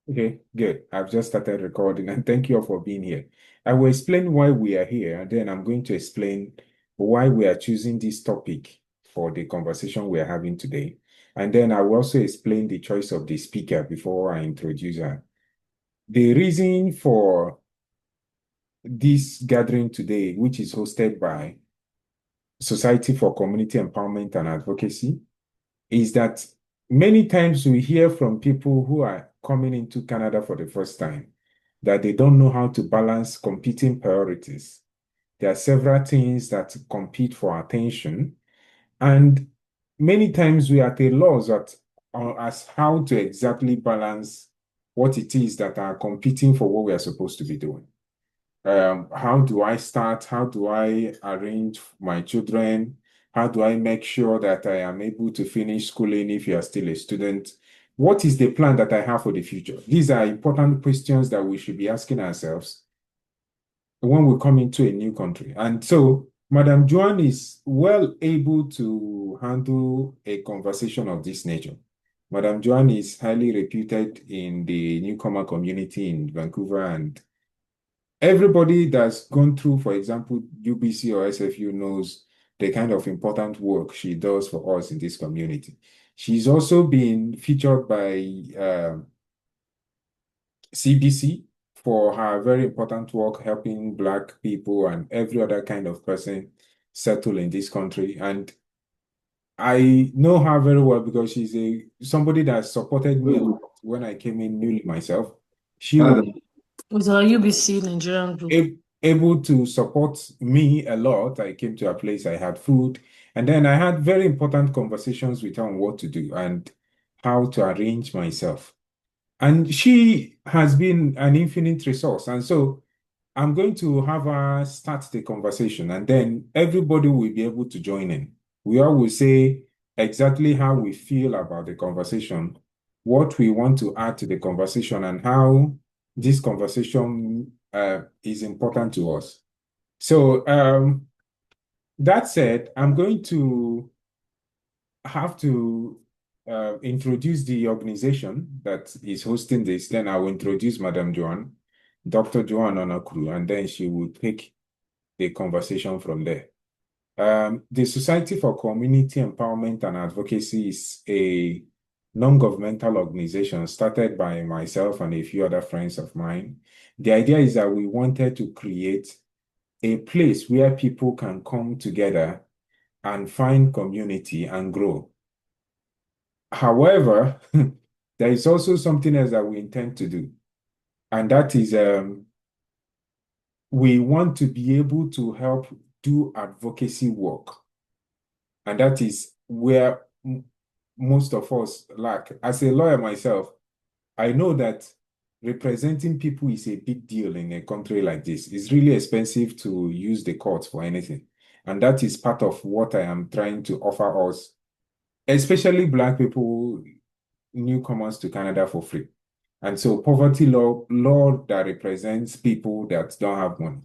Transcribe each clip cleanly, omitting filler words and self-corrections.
Okay, good. I've just started recording and thank you all for being here. I will explain why we are here and then I'm going to explain why we are choosing this topic for the conversation we are having today. And then I will also explain the choice of the speaker before I introduce her. The reason for this gathering today, which is hosted by Society for Community Empowerment and Advocacy, is that many times we hear from people who are coming into Canada for the first time that they don't know how to balance competing priorities. There are several things that compete for attention, and many times we are at a loss as how to exactly balance what it is that are competing for what we are supposed to be doing. How do I start? How do I arrange my children? How do I make sure that I am able to finish schooling if you are still a student? What is the plan that I have for the future? These are important questions that we should be asking ourselves when we come into a new country. And so, Madam Joan is well able to handle a conversation of this nature. Madam Joan is highly reputed in the newcomer community in Vancouver, and everybody that's gone through, for example, UBC or SFU knows the kind of important work she does for us in this community. She's also been featured by CBC for her very important work helping Black people and every other kind of person settle in this country. And I know her very well because she's somebody that supported me a lot when I came in newly myself. She was With our UBC Nigerian group. able to support me a lot. I came to a place, I had food, and then I had very important conversations with her on what to do and how to arrange myself. And she has been an infinite resource. And so I'm going to have her start the conversation, and then everybody will be able to join in. We all will say exactly how we feel about the conversation, what we want to add to the conversation, and how this conversation is important to us. So, that said, I'm going to have to introduce the organization that is hosting this. Then I will introduce Madam Joan, Dr. Joan Onakuru, and then she will take the conversation from there. The Society for Community Empowerment and Advocacy is a non-governmental organization started by myself and a few other friends of mine. The idea is that we wanted to create a place where people can come together and find community and grow. However, there is also something else that we intend to do, and that is we want to be able to help do advocacy work. And that is where most of us lack. As a lawyer myself, I know that representing people is a big deal in a country like this. It's really expensive to use the courts for anything. And that is part of what I am trying to offer us, especially Black people, newcomers to Canada for free. And so poverty law that represents people that don't have money,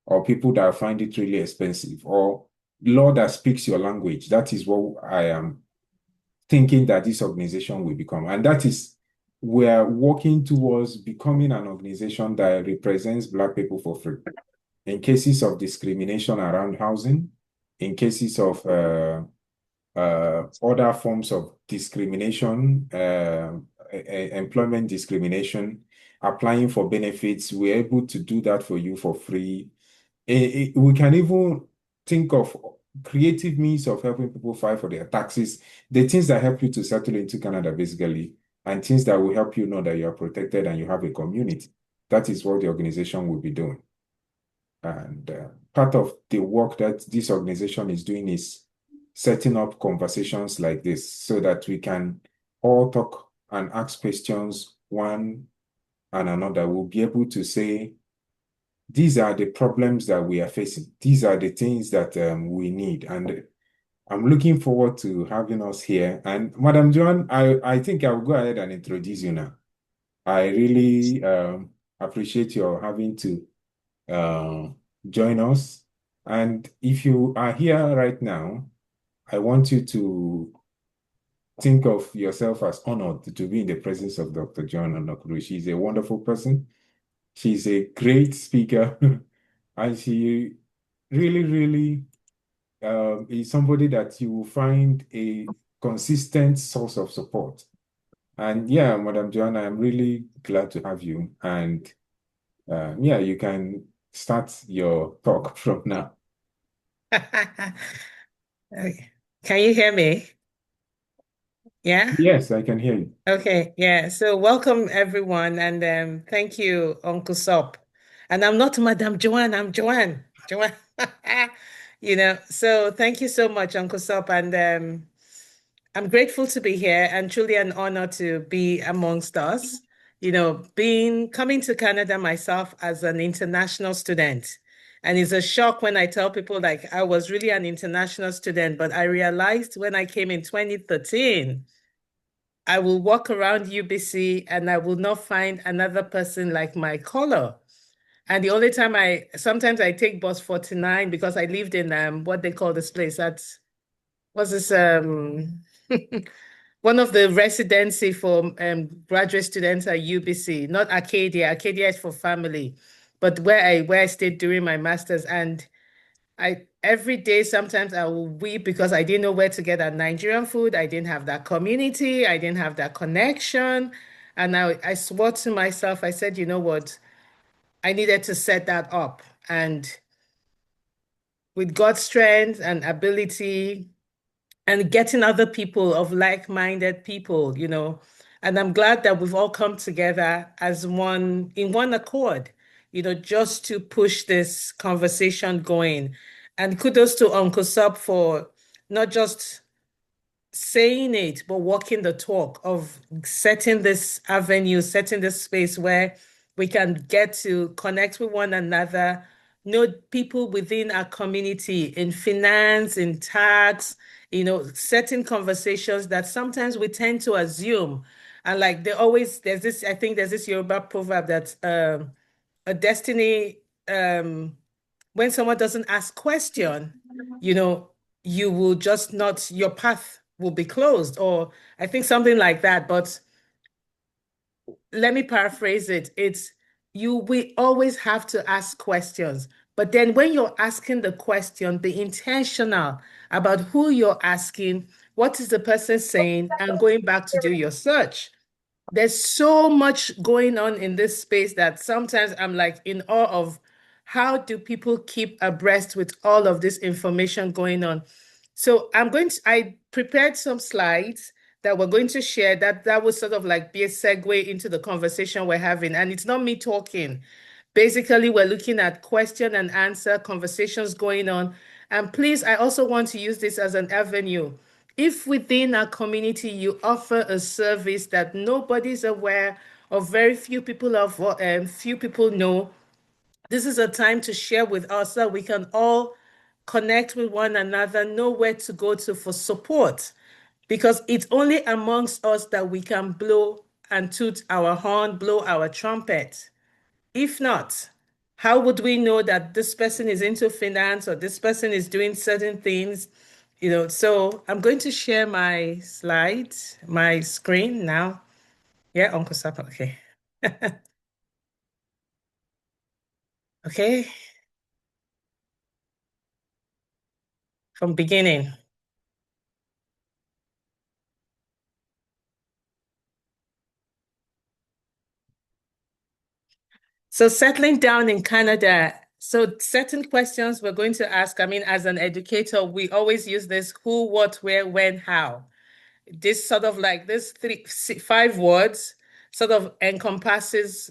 or people that find it really expensive, or law that speaks your language. That is what I am thinking that this organization will become. And that is, we're working towards becoming an organization that represents Black people for free. In cases of discrimination around housing, in cases of other forms of discrimination, employment discrimination, applying for benefits, we're able to do that for you for free. We can even think of creative means of helping people file for their taxes, the things that help you to settle into Canada, basically, and things that will help you know that you are protected and you have a community. That is what the organization will be doing. And part of the work that this organization is doing is setting up conversations like this so that we can all talk and ask questions one and another. We'll be able to say, these are the problems that we are facing. These are the things that we need. And I'm looking forward to having us here. And Madam Joan, I think I'll go ahead and introduce you now. I really appreciate your having to uh, join us. And if you are here right now, I want you to think of yourself as honored to be in the presence of Dr. John Onokuru. She's a wonderful person. She's a great speaker, and she really, really is somebody that you will find a consistent source of support. And yeah, Madam Joanna, I'm really glad to have you. And yeah, you can start your talk from now. Okay. Can you hear me? Yeah? Yes, I can hear you. Okay, yeah. So welcome everyone and thank you, Uncle Sop. And I'm not Madam Joanne, I'm Joanne. Joanne. So thank you so much, Uncle Sop. And I'm grateful to be here and truly an honor to be amongst us. Being coming to Canada myself as an international student. And it's a shock when I tell people like I was really an international student, but I realized when I came in 2013, I will walk around UBC and I will not find another person like my color. And the only time sometimes I take bus 49 because I lived in what they call this place. Was this one of the residency for graduate students at UBC, not Arcadia. Arcadia is for family, but where I stayed during my master's. And I every day sometimes I will weep because I didn't know where to get that Nigerian food. I didn't have that community. I didn't have that connection. And I swore to myself, I said, you know what? I needed to set that up. And with God's strength and ability and getting other people of like-minded people, and I'm glad that we've all come together as one in one accord, just to push this conversation going. And kudos to Uncle Sub for not just saying it, but walking the talk of setting this avenue, setting this space where we can get to connect with one another, know people within our community in finance, in tax, certain conversations that sometimes we tend to assume. And like I think there's this Yoruba proverb that a destiny, when someone doesn't ask question, you know, you will just not, your path will be closed, or I think something like that. But let me paraphrase it. We always have to ask questions. But then when you're asking the question, be intentional about who you're asking, what is the person saying, and going back to do your search. There's so much going on in this space that sometimes I'm like in awe of how do people keep abreast with all of this information going on. So I prepared some slides that we're going to share that would sort of like be a segue into the conversation we're having. And it's not me talking. Basically, we're looking at question and answer conversations going on. And please, I also want to use this as an avenue. If within our community you offer a service that nobody's aware of, very few people know, this is a time to share with us so we can all connect with one another, know where to go to for support. Because it's only amongst us that we can blow and toot our horn, blow our trumpet. If not, how would we know that this person is into finance or this person is doing certain things? So I'm going to share my slides, my screen now. Yeah, Uncle Sapa. Okay. Okay. From beginning. So settling down in Canada. So certain questions we're going to ask. I mean, as an educator, we always use this who, what, where, when, how. This sort of like this 5 words sort of encompasses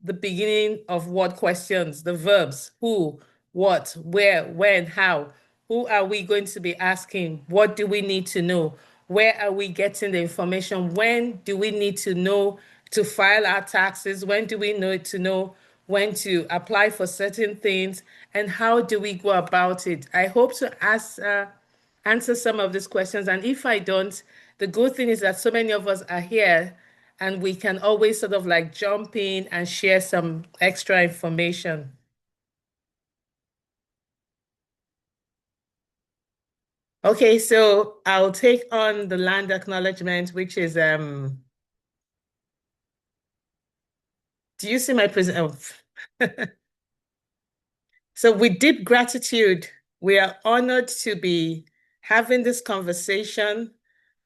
the beginning of what questions, the verbs, who, what, where, when, how. Who are we going to be asking? What do we need to know? Where are we getting the information? When do we need to know to file our taxes? When do we know when to apply for certain things? And how do we go about it? I hope to answer some of these questions. And if I don't, the good thing is that so many of us are here and we can always sort of like jump in and share some extra information. Okay, so I'll take on the land acknowledgement, which is do you see my present? Oh. So with deep gratitude, we are honored to be having this conversation,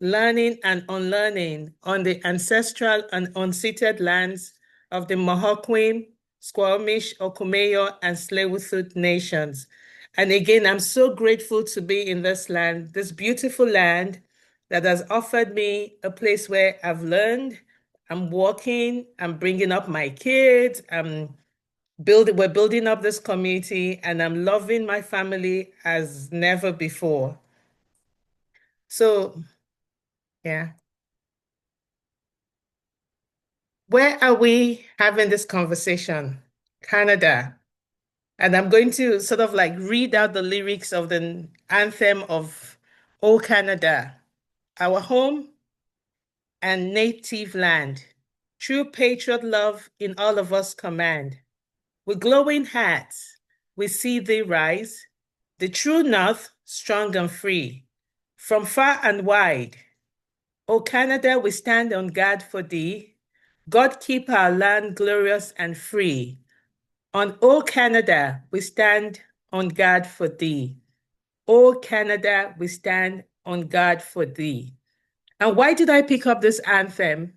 learning and unlearning on the ancestral and unceded lands of the Mohawk, Squamish, Okumeyo, and Tsleil-Waututh nations. And again, I'm so grateful to be in this land, this beautiful land that has offered me a place where I've learned, I'm working, I'm bringing up my kids, we're building up this community, and I'm loving my family as never before. So, yeah. Where are we having this conversation? Canada. And I'm going to sort of like read out the lyrics of the anthem of O Canada, our home and native land. True patriot love in all of us command. With glowing hearts, we see thee rise, the true north, strong and free. From far and wide, O Canada, we stand on guard for thee. God keep our land glorious and free. On O Canada, we stand on guard for thee. O Canada, we stand on guard for thee. And why did I pick up this anthem?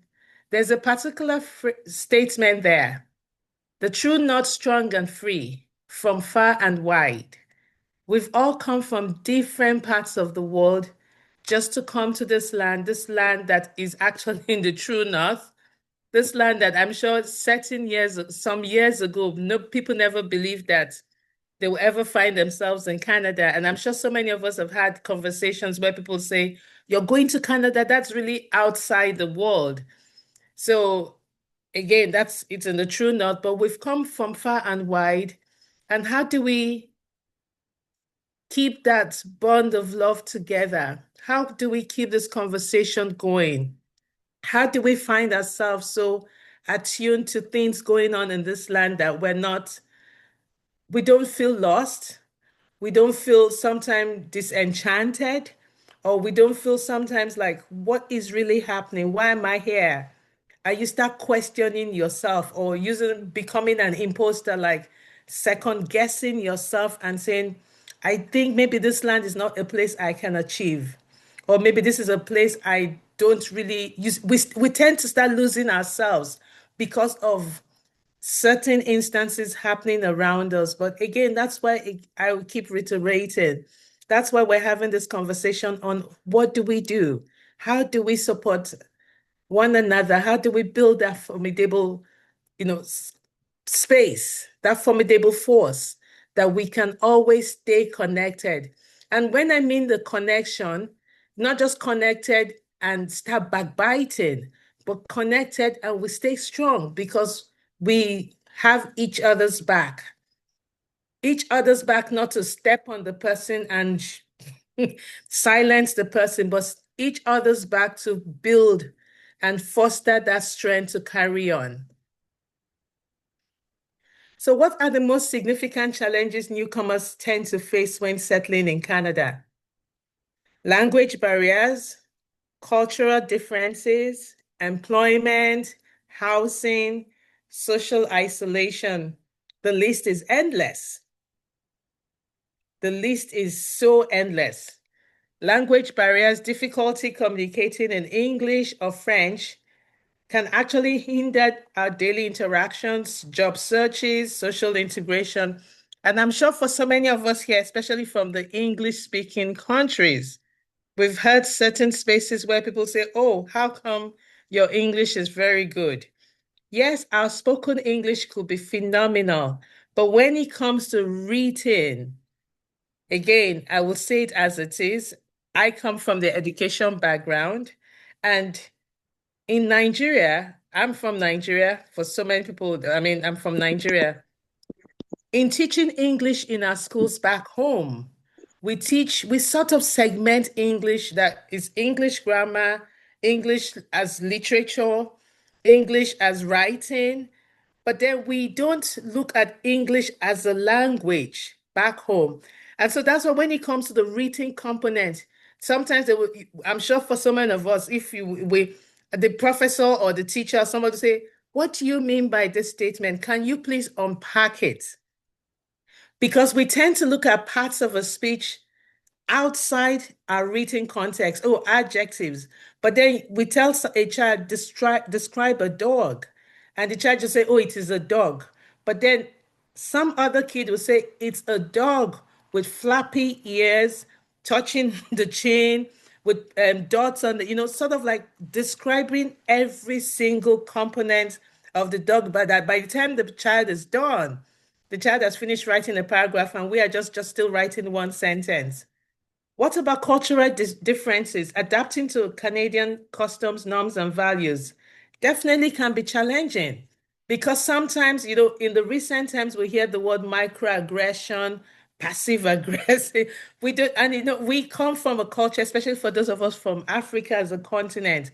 There's a particular statement there. The true north, strong and free, from far and wide. We've all come from different parts of the world just to come to this land that is actually in the true north, this land that I'm sure some years ago, no people never believed that they will ever find themselves in Canada. And I'm sure so many of us have had conversations where people say, "You're going to Canada, that's really outside the world." So again, it's in the true north, but we've come from far and wide. And how do we keep that bond of love together? How do we keep this conversation going? How do we find ourselves so attuned to things going on in this land that we don't feel lost, we don't feel sometimes disenchanted, or we don't feel sometimes like, what is really happening? Why am I here? And you start questioning yourself or becoming an imposter, like second guessing yourself and saying, I think maybe this land is not a place I can achieve. Or maybe this is a place I don't really use. We tend to start losing ourselves because of certain instances happening around us. But again, that's why I will keep reiterating. That's why we're having this conversation on what do we do? How do we support one another? How do we build that formidable, space, that formidable force that we can always stay connected? And when I mean the connection, not just connected and start backbiting, but connected and we stay strong because we have each other's back. Each other's back, not to step on the person and silence the person, but each other's back to build and foster that strength to carry on. So what are the most significant challenges newcomers tend to face when settling in Canada? Language barriers, cultural differences, employment, housing, social isolation. The list is endless. The list is so endless. Language barriers, difficulty communicating in English or French can actually hinder our daily interactions, job searches, social integration. And I'm sure for so many of us here, especially from the English-speaking countries, we've heard certain spaces where people say, oh, how come your English is very good? Yes, our spoken English could be phenomenal, but when it comes to written, again, I will say it as it is. I come from the education background, and in Nigeria, I'm from Nigeria. For so many people, I mean, I'm from Nigeria. In teaching English in our schools back home, we sort of segment English that is English grammar, English as literature, English as writing, but then we don't look at English as a language back home. And so that's why when it comes to the written component, sometimes they will, I'm sure for so many of us, if the professor or the teacher, somebody say, what do you mean by this statement? Can you please unpack it? Because we tend to look at parts of a speech outside our written context, oh, adjectives. But then we tell a child, describe a dog. And the child just say, oh, it is a dog. But then some other kid will say, it's a dog with flappy ears, touching the chin, with dots on the, sort of like describing every single component of the dog. But that by the time the child is done, the child has finished writing a paragraph and we are just still writing one sentence. What about cultural differences? Adapting to Canadian customs, norms, and values definitely can be challenging because sometimes, in the recent times, we hear the word microaggression, passive aggressive. We do, and we come from a culture, especially for those of us from Africa as a continent.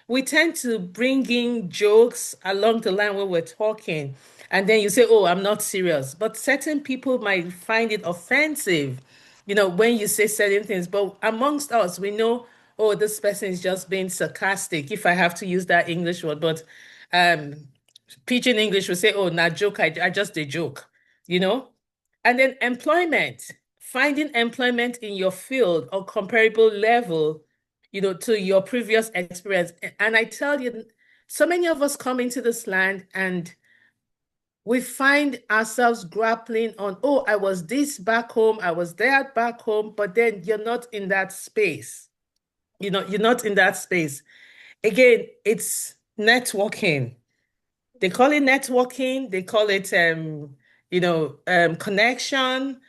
We tend to bring in jokes along the line when we're talking, and then you say, "Oh, I'm not serious," but certain people might find it offensive when you say certain things. But amongst us, we know, oh, this person is just being sarcastic, if I have to use that English word. But um, Pidgin English will say, oh, not joke, I just a joke, you know? And then employment, finding employment in your field or comparable level, to your previous experience. And I tell you, so many of us come into this land and we find ourselves grappling on, oh, I was this back home, I was that back home, but then you're not in that space. You're not in that space. Again, it's networking. They call it networking, they call it connection.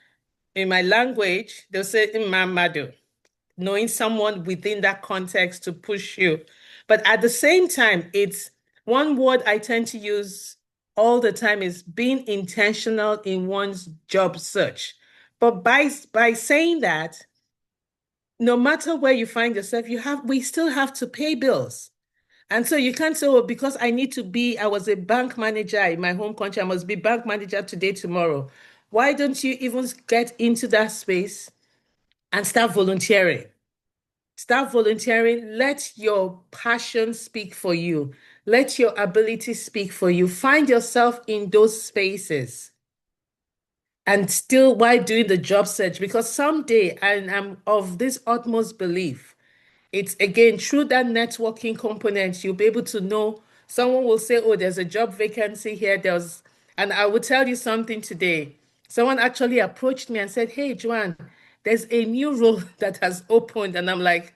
In my language, they'll say imamado, knowing someone within that context to push you. But at the same time, it's one word I tend to use all the time is being intentional in one's job search. But by saying that, no matter where you find yourself, we still have to pay bills. And so you can't say, oh, because I was a bank manager in my home country, I must be bank manager today, tomorrow. Why don't you even get into that space and start volunteering? Start volunteering. Let your passion speak for you. Let your ability speak for you. Find yourself in those spaces and still while doing the job search, because someday, and I'm of this utmost belief, it's again through that networking component, you'll be able to know someone will say, oh, there's a job vacancy here. And I will tell you something today. Someone actually approached me and said, hey, Joanne, there's a new role that has opened. And I'm like,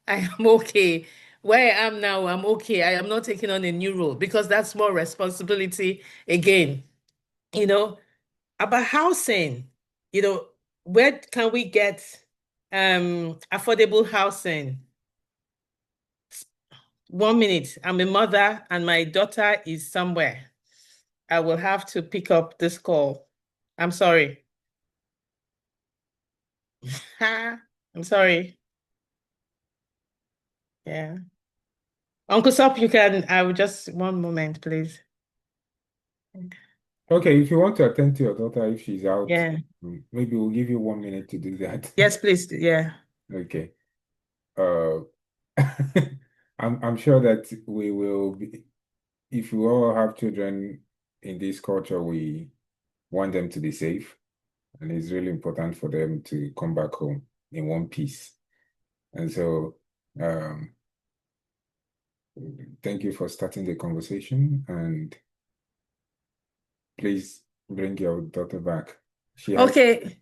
I am okay. Where I am now, I'm okay. I am not taking on a new role because that's more responsibility again, you know, about housing, you know, where can we get affordable housing? 1 minute. I'm a mother and my daughter is somewhere. I will have to pick up this call. I'm sorry. I'm sorry. Yeah. Uncle Sop, I will just 1 moment, please. Okay, if you want to attend to your daughter if she's out, Yeah. maybe we'll give you 1 minute to do that. Yes, please. Yeah. Okay. Uh, I'm sure that we will be, if we all have children in this culture, we want them to be safe, and it's really important for them to come back home in one piece. And so, thank you for starting the conversation, and please bring your daughter back. Okay.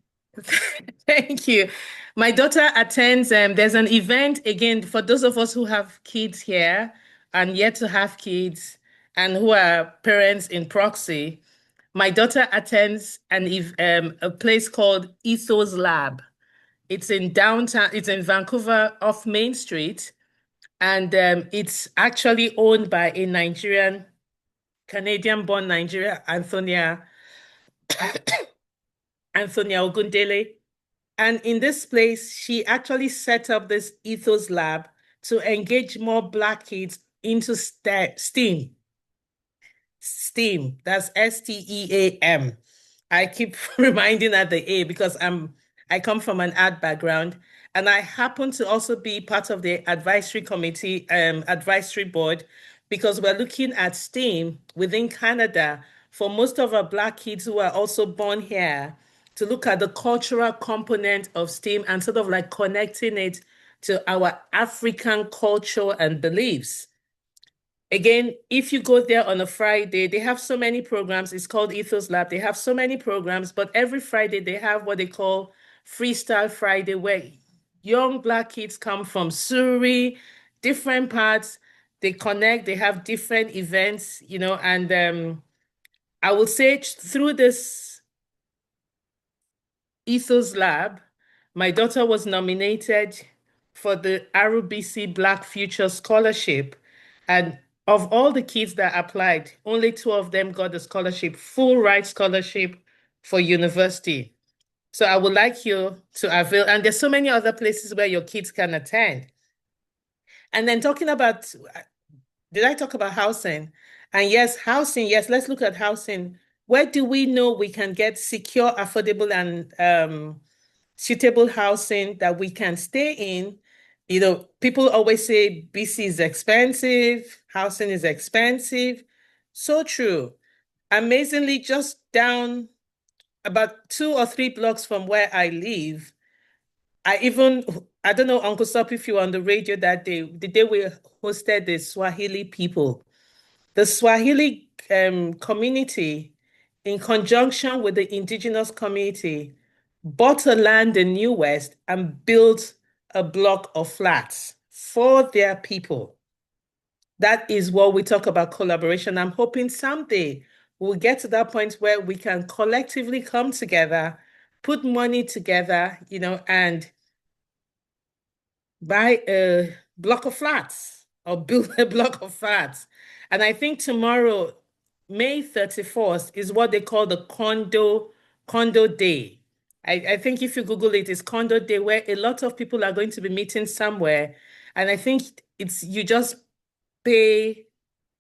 Thank you. My daughter attends, there's an event again for those of us who have kids here and yet to have kids and who are parents in proxy. My daughter attends a place called Ethos Lab. It's in downtown, it's in Vancouver off Main Street, and it's actually owned by a Canadian-born Nigerian, Antonia Ogundele. And in this place, she actually set up this Ethos Lab to engage more Black kids into STEAM. STEAM, that's STEAM. I keep reminding her the A because I come from an art background, and I happen to also be part of the advisory committee, advisory board, because we're looking at STEAM within Canada for most of our Black kids who are also born here to look at the cultural component of STEAM and sort of like connecting it to our African culture and beliefs. Again, if you go there on a Friday, they have so many programs. It's called Ethos Lab. They have so many programs, but every Friday they have what they call Freestyle Friday, where young Black kids come from Surrey, different parts. They connect, they have different events, and I will say through this Ethos Lab, my daughter was nominated for the RBC Black Future Scholarship. And of all the kids that applied, only two of them got the scholarship, full ride scholarship for university. So I would like you to avail, and there's so many other places where your kids can attend. And then talking about, did I talk about housing? And yes, housing, yes, let's look at housing. Where do we know we can get secure, affordable, and suitable housing that we can stay in? People always say BC is expensive, housing is expensive. So true. Amazingly, just down about 2 or 3 blocks from where I live, I don't know, Uncle Sop, if you were on the radio that day, the day we hosted the Swahili people. The Swahili community, in conjunction with the indigenous community, bought a land in New West and built a block of flats for their people. That is what we talk about collaboration. I'm hoping someday we'll get to that point where we can collectively come together, put money together, and buy a block of flats or build a block of flats. And I think tomorrow, May 31st, is what they call the condo day. I think if you Google it, it's condo day where a lot of people are going to be meeting somewhere. And I think you just pay,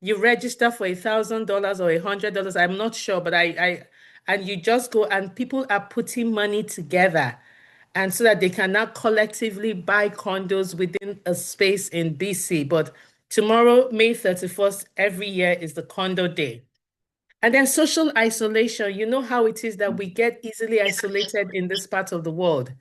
you register for $1,000 or $100. I'm not sure, but and you just go and people are putting money together and so that they can now collectively buy condos within a space in BC. But tomorrow, May 31st, every year is the condo day. And then social isolation, you know how it is that we get easily isolated in this part of the world.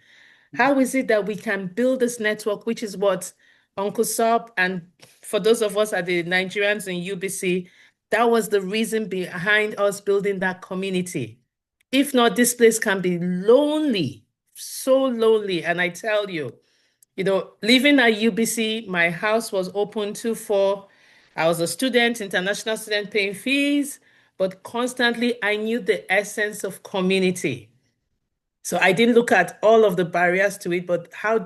How is it that we can build this network, which is what Uncle Sop and for those of us at the Nigerians in UBC, that was the reason behind us building that community. If not, this place can be lonely, so lonely. And I tell you, living at UBC, my house was open I was a student, international student paying fees, but constantly I knew the essence of community. So I didn't look at all of the barriers to it, but how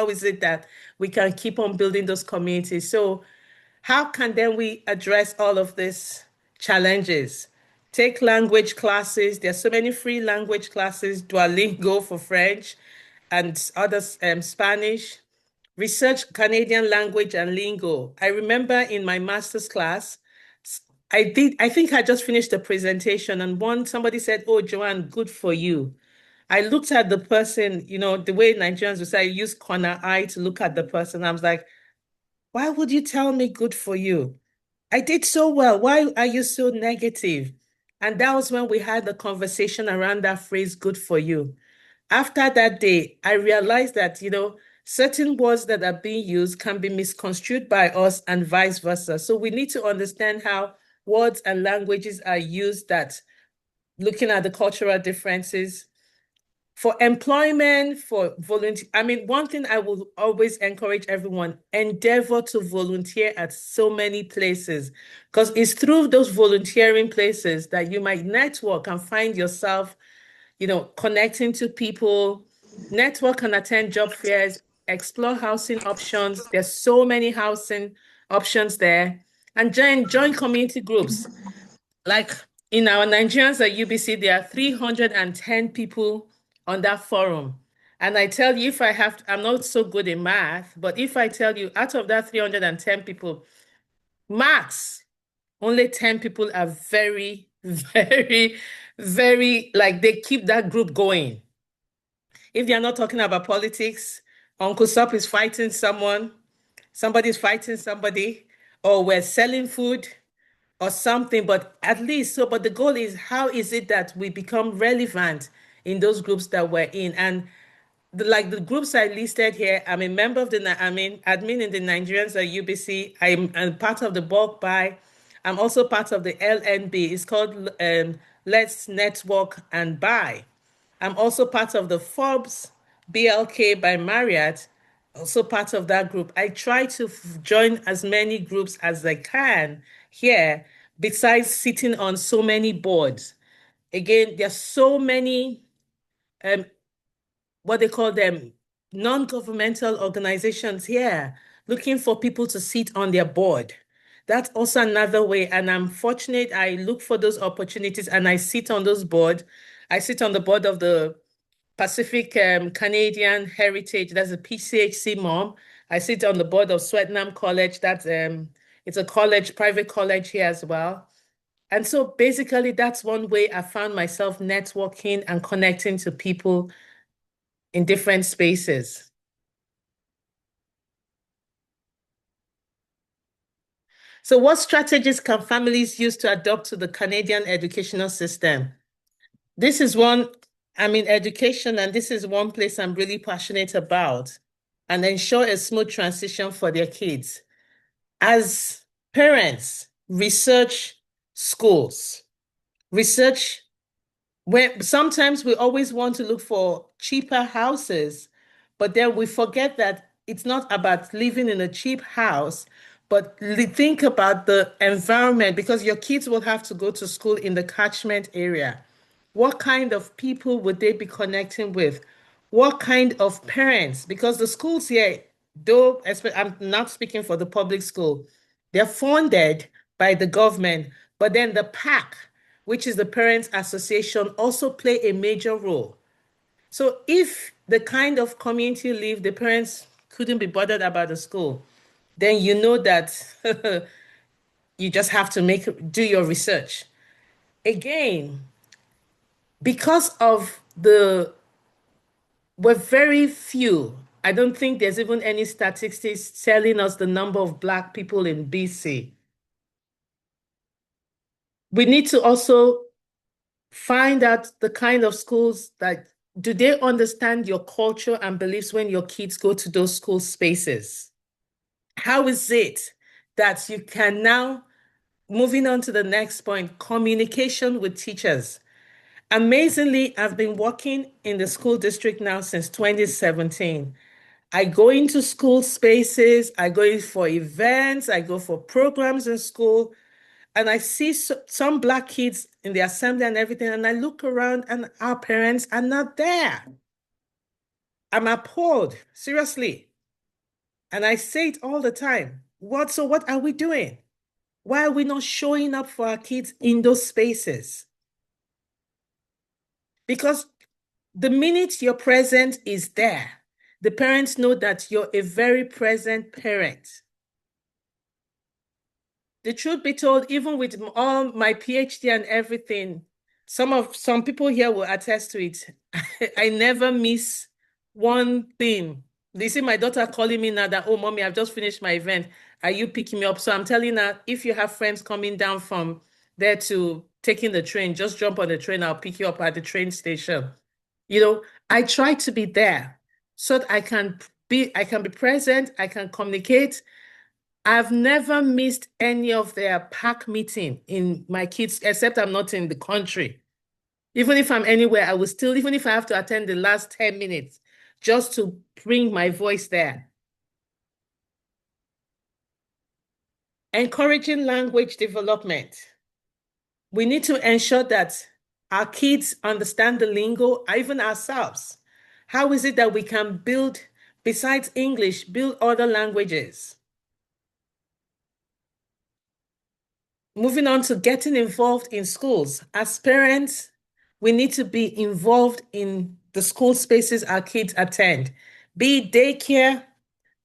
is it that we can keep on building those communities? So how can then we address all of these challenges? Take language classes. There's so many free language classes, Duolingo for French and others, Spanish. Research Canadian language and lingo. I remember in my master's class, I think I just finished the presentation and somebody said, "Oh, Joanne, good for you." I looked at the person, the way Nigerians would say, I use corner eye to look at the person. I was like, why would you tell me good for you? I did so well. Why are you so negative? And that was when we had the conversation around that phrase, good for you. After that day, I realized that, certain words that are being used can be misconstrued by us and vice versa. So we need to understand how words and languages are used, that looking at the cultural differences. For employment, for volunteer, one thing I will always encourage everyone, endeavor to volunteer at so many places, because it's through those volunteering places that you might network and find yourself, connecting to people, network and attend job fairs, explore housing options. There's so many housing options there, and join community groups. Like in our Nigerians at UBC, there are 310 people on that forum. And I tell you, I'm not so good in math, but if I tell you out of that 310 people, max, only 10 people are very, very, very, like they keep that group going. If they're not talking about politics, Uncle Sop is fighting someone, somebody's fighting somebody, or we're selling food or something, but at least so, but the goal is how is it that we become relevant in those groups that we're in? And like the groups I listed here, I'm a member of admin in the Nigerians at UBC. I'm part of the bulk buy. I'm also part of the LNB. It's called Let's Network and Buy. I'm also part of the Forbes BLK by Marriott, also part of that group. I try to join as many groups as I can here, besides sitting on so many boards. Again, there's so many um, what they call them, non-governmental organizations here looking for people to sit on their board. That's also another way. And I'm fortunate I look for those opportunities and I sit on those boards. I sit on the board of the Pacific Canadian Heritage, that's a PCHC mom. I sit on the board of Swetnam College, that's it's a college, private college here as well. And so basically that's one way I found myself networking and connecting to people in different spaces. So what strategies can families use to adapt to the Canadian educational system? This is one, I'm in education, and this is one place I'm really passionate about, and ensure a smooth transition for their kids. As parents, research schools, research when sometimes we always want to look for cheaper houses, but then we forget that it's not about living in a cheap house, but think about the environment because your kids will have to go to school in the catchment area. What kind of people would they be connecting with? What kind of parents? Because the schools here, though, I'm not speaking for the public school, they're funded by the government, but then the PAC, which is the Parents Association, also play a major role. So if the kind of community live, the parents couldn't be bothered about the school, then you know that you just have to do your research. Again, because of we're very few. I don't think there's even any statistics telling us the number of Black people in BC. We need to also find out the kind of schools that do they understand your culture and beliefs when your kids go to those school spaces? How is it that you can now, moving on to the next point, communication with teachers? Amazingly, I've been working in the school district now since 2017. I go into school spaces, I go in for events, I go for programs in school, and I see some Black kids in the assembly and everything, and I look around and our parents are not there. I'm appalled, seriously. And I say it all the time. What are we doing? Why are we not showing up for our kids in those spaces? Because the minute your present is there, the parents know that you're a very present parent. The truth be told, even with all my PhD and everything, some people here will attest to it. I never miss one thing. They see my daughter calling me now that, oh, mommy, I've just finished my event. Are you picking me up? So I'm telling her, if you have friends coming down from there to taking the train, just jump on the train. I'll pick you up at the train station. I try to be there so that I can be present, I can communicate. I've never missed any of their pack meeting in my kids, except I'm not in the country. Even if I'm anywhere, I will still, even if I have to attend the last 10 minutes, just to bring my voice there. Encouraging language development. We need to ensure that our kids understand the lingo, even ourselves. How is it that we can build, besides English, build other languages? Moving on to getting involved in schools. As parents, we need to be involved in the school spaces our kids attend, be it daycare,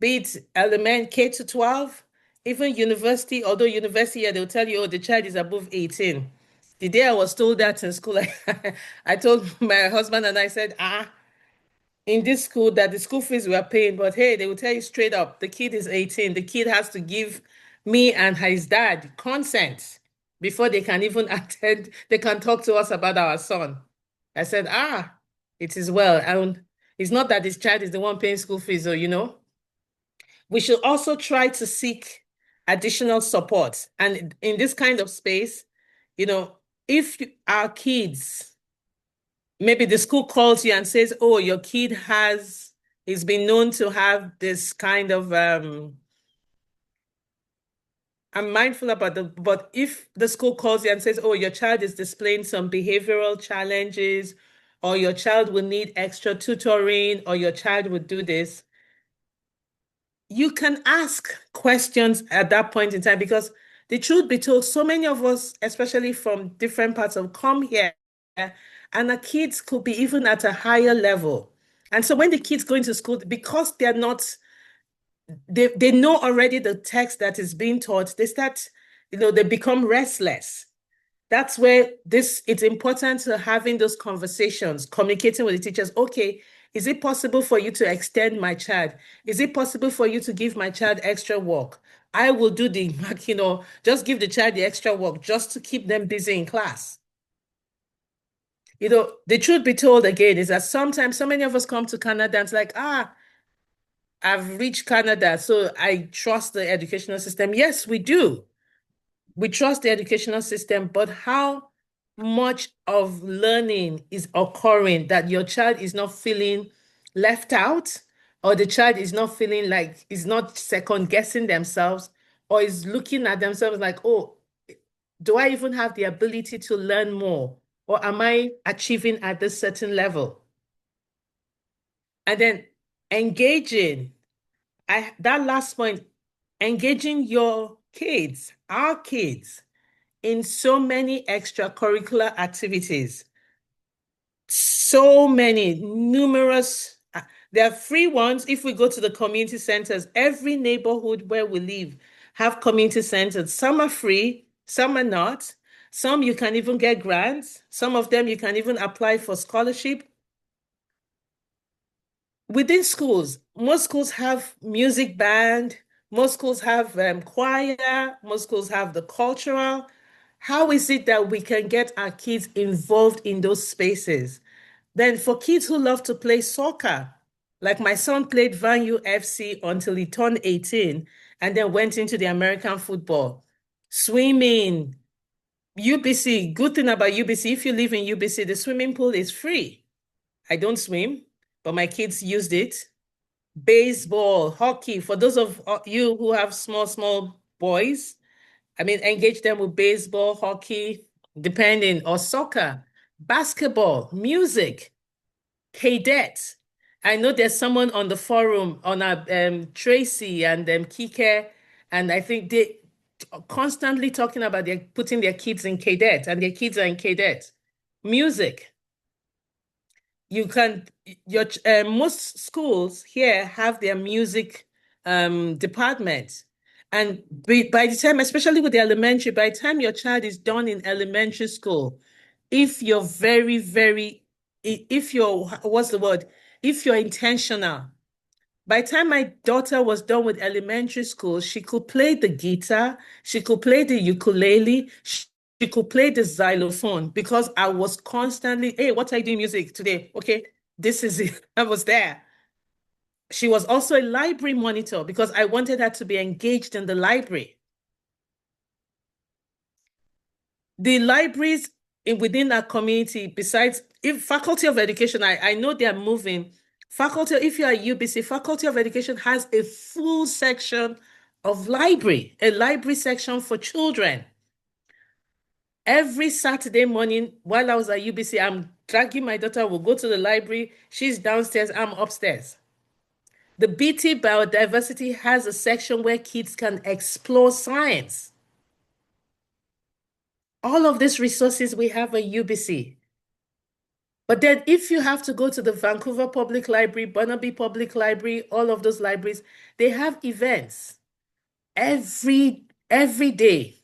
be it element K to 12, even university, although university, yeah, they'll tell you, oh, the child is above 18. The day I was told that in school, I told my husband and I said, in this school that the school fees we are paying, but hey, they will tell you straight up, the kid is 18. The kid has to give me and his dad consent before they can even attend, they can talk to us about our son. I said, it is well. And it's not that this child is the one paying school fees, or. We should also try to seek additional support. And in this kind of space, if our kids, maybe the school calls you and says, oh, your kid is been known to have this kind of, I'm mindful about but if the school calls you and says, oh, your child is displaying some behavioral challenges, or your child will need extra tutoring, or your child would do this, you can ask questions at that point in time, because the truth be told, so many of us, especially from different parts of, come here, and our kids could be even at a higher level. And so when the kids go into school, because they're not, they know already the text that is being taught, they start, they become restless. That's where it's important to having those conversations, communicating with the teachers. Okay, is it possible for you to extend my child? Is it possible for you to give my child extra work? I will do the, just give the child the extra work just to keep them busy in class. The truth be told again is that sometimes so many of us come to Canada and it's like, I've reached Canada, so I trust the educational system. Yes, we do. We trust the educational system, but how much of learning is occurring that your child is not feeling left out, or the child is not feeling like, is not second guessing themselves, or is looking at themselves like, oh, do I even have the ability to learn more? Or am I achieving at this certain level? And then engaging, that last point, engaging your kids, our kids, in so many extracurricular activities. So many, numerous. There are free ones. If we go to the community centers, every neighborhood where we live have community centers. Some are free, some are not. Some you can even get grants. Some of them you can even apply for scholarship. Within schools, most schools have music band, most schools have choir, most schools have the cultural. How is it that we can get our kids involved in those spaces? Then for kids who love to play soccer, like my son played Van U FC until he turned 18 and then went into the American football. Swimming, UBC, good thing about UBC, if you live in UBC, the swimming pool is free. I don't swim, but my kids used it. Baseball, hockey, for those of you who have small boys, engage them with baseball, hockey, depending, or soccer, basketball, music, cadet. I know there's someone on the forum on our Tracy and Kike, and I think they constantly talking about putting their kids in cadet, and their kids are in cadet. Music. You can most schools here have their music department. And by the time, especially with the elementary, by the time your child is done in elementary school, if you're what's the word? If you're intentional, by the time my daughter was done with elementary school, she could play the guitar, she could play the ukulele, she could play the xylophone, because I was constantly, hey, what are you doing music today? Okay, this is it. I was there. She was also a library monitor because I wanted her to be engaged in the library. The libraries within our community, besides if Faculty of Education, I know they're moving. Faculty, if you're at UBC, Faculty of Education has a full section of library, a library section for children. Every Saturday morning while I was at UBC, I'm dragging my daughter, we'll go to the library. She's downstairs, I'm upstairs. The BT Biodiversity has a section where kids can explore science. All of these resources we have at UBC. But then if you have to go to the Vancouver Public Library, Burnaby Public Library, all of those libraries, they have events every day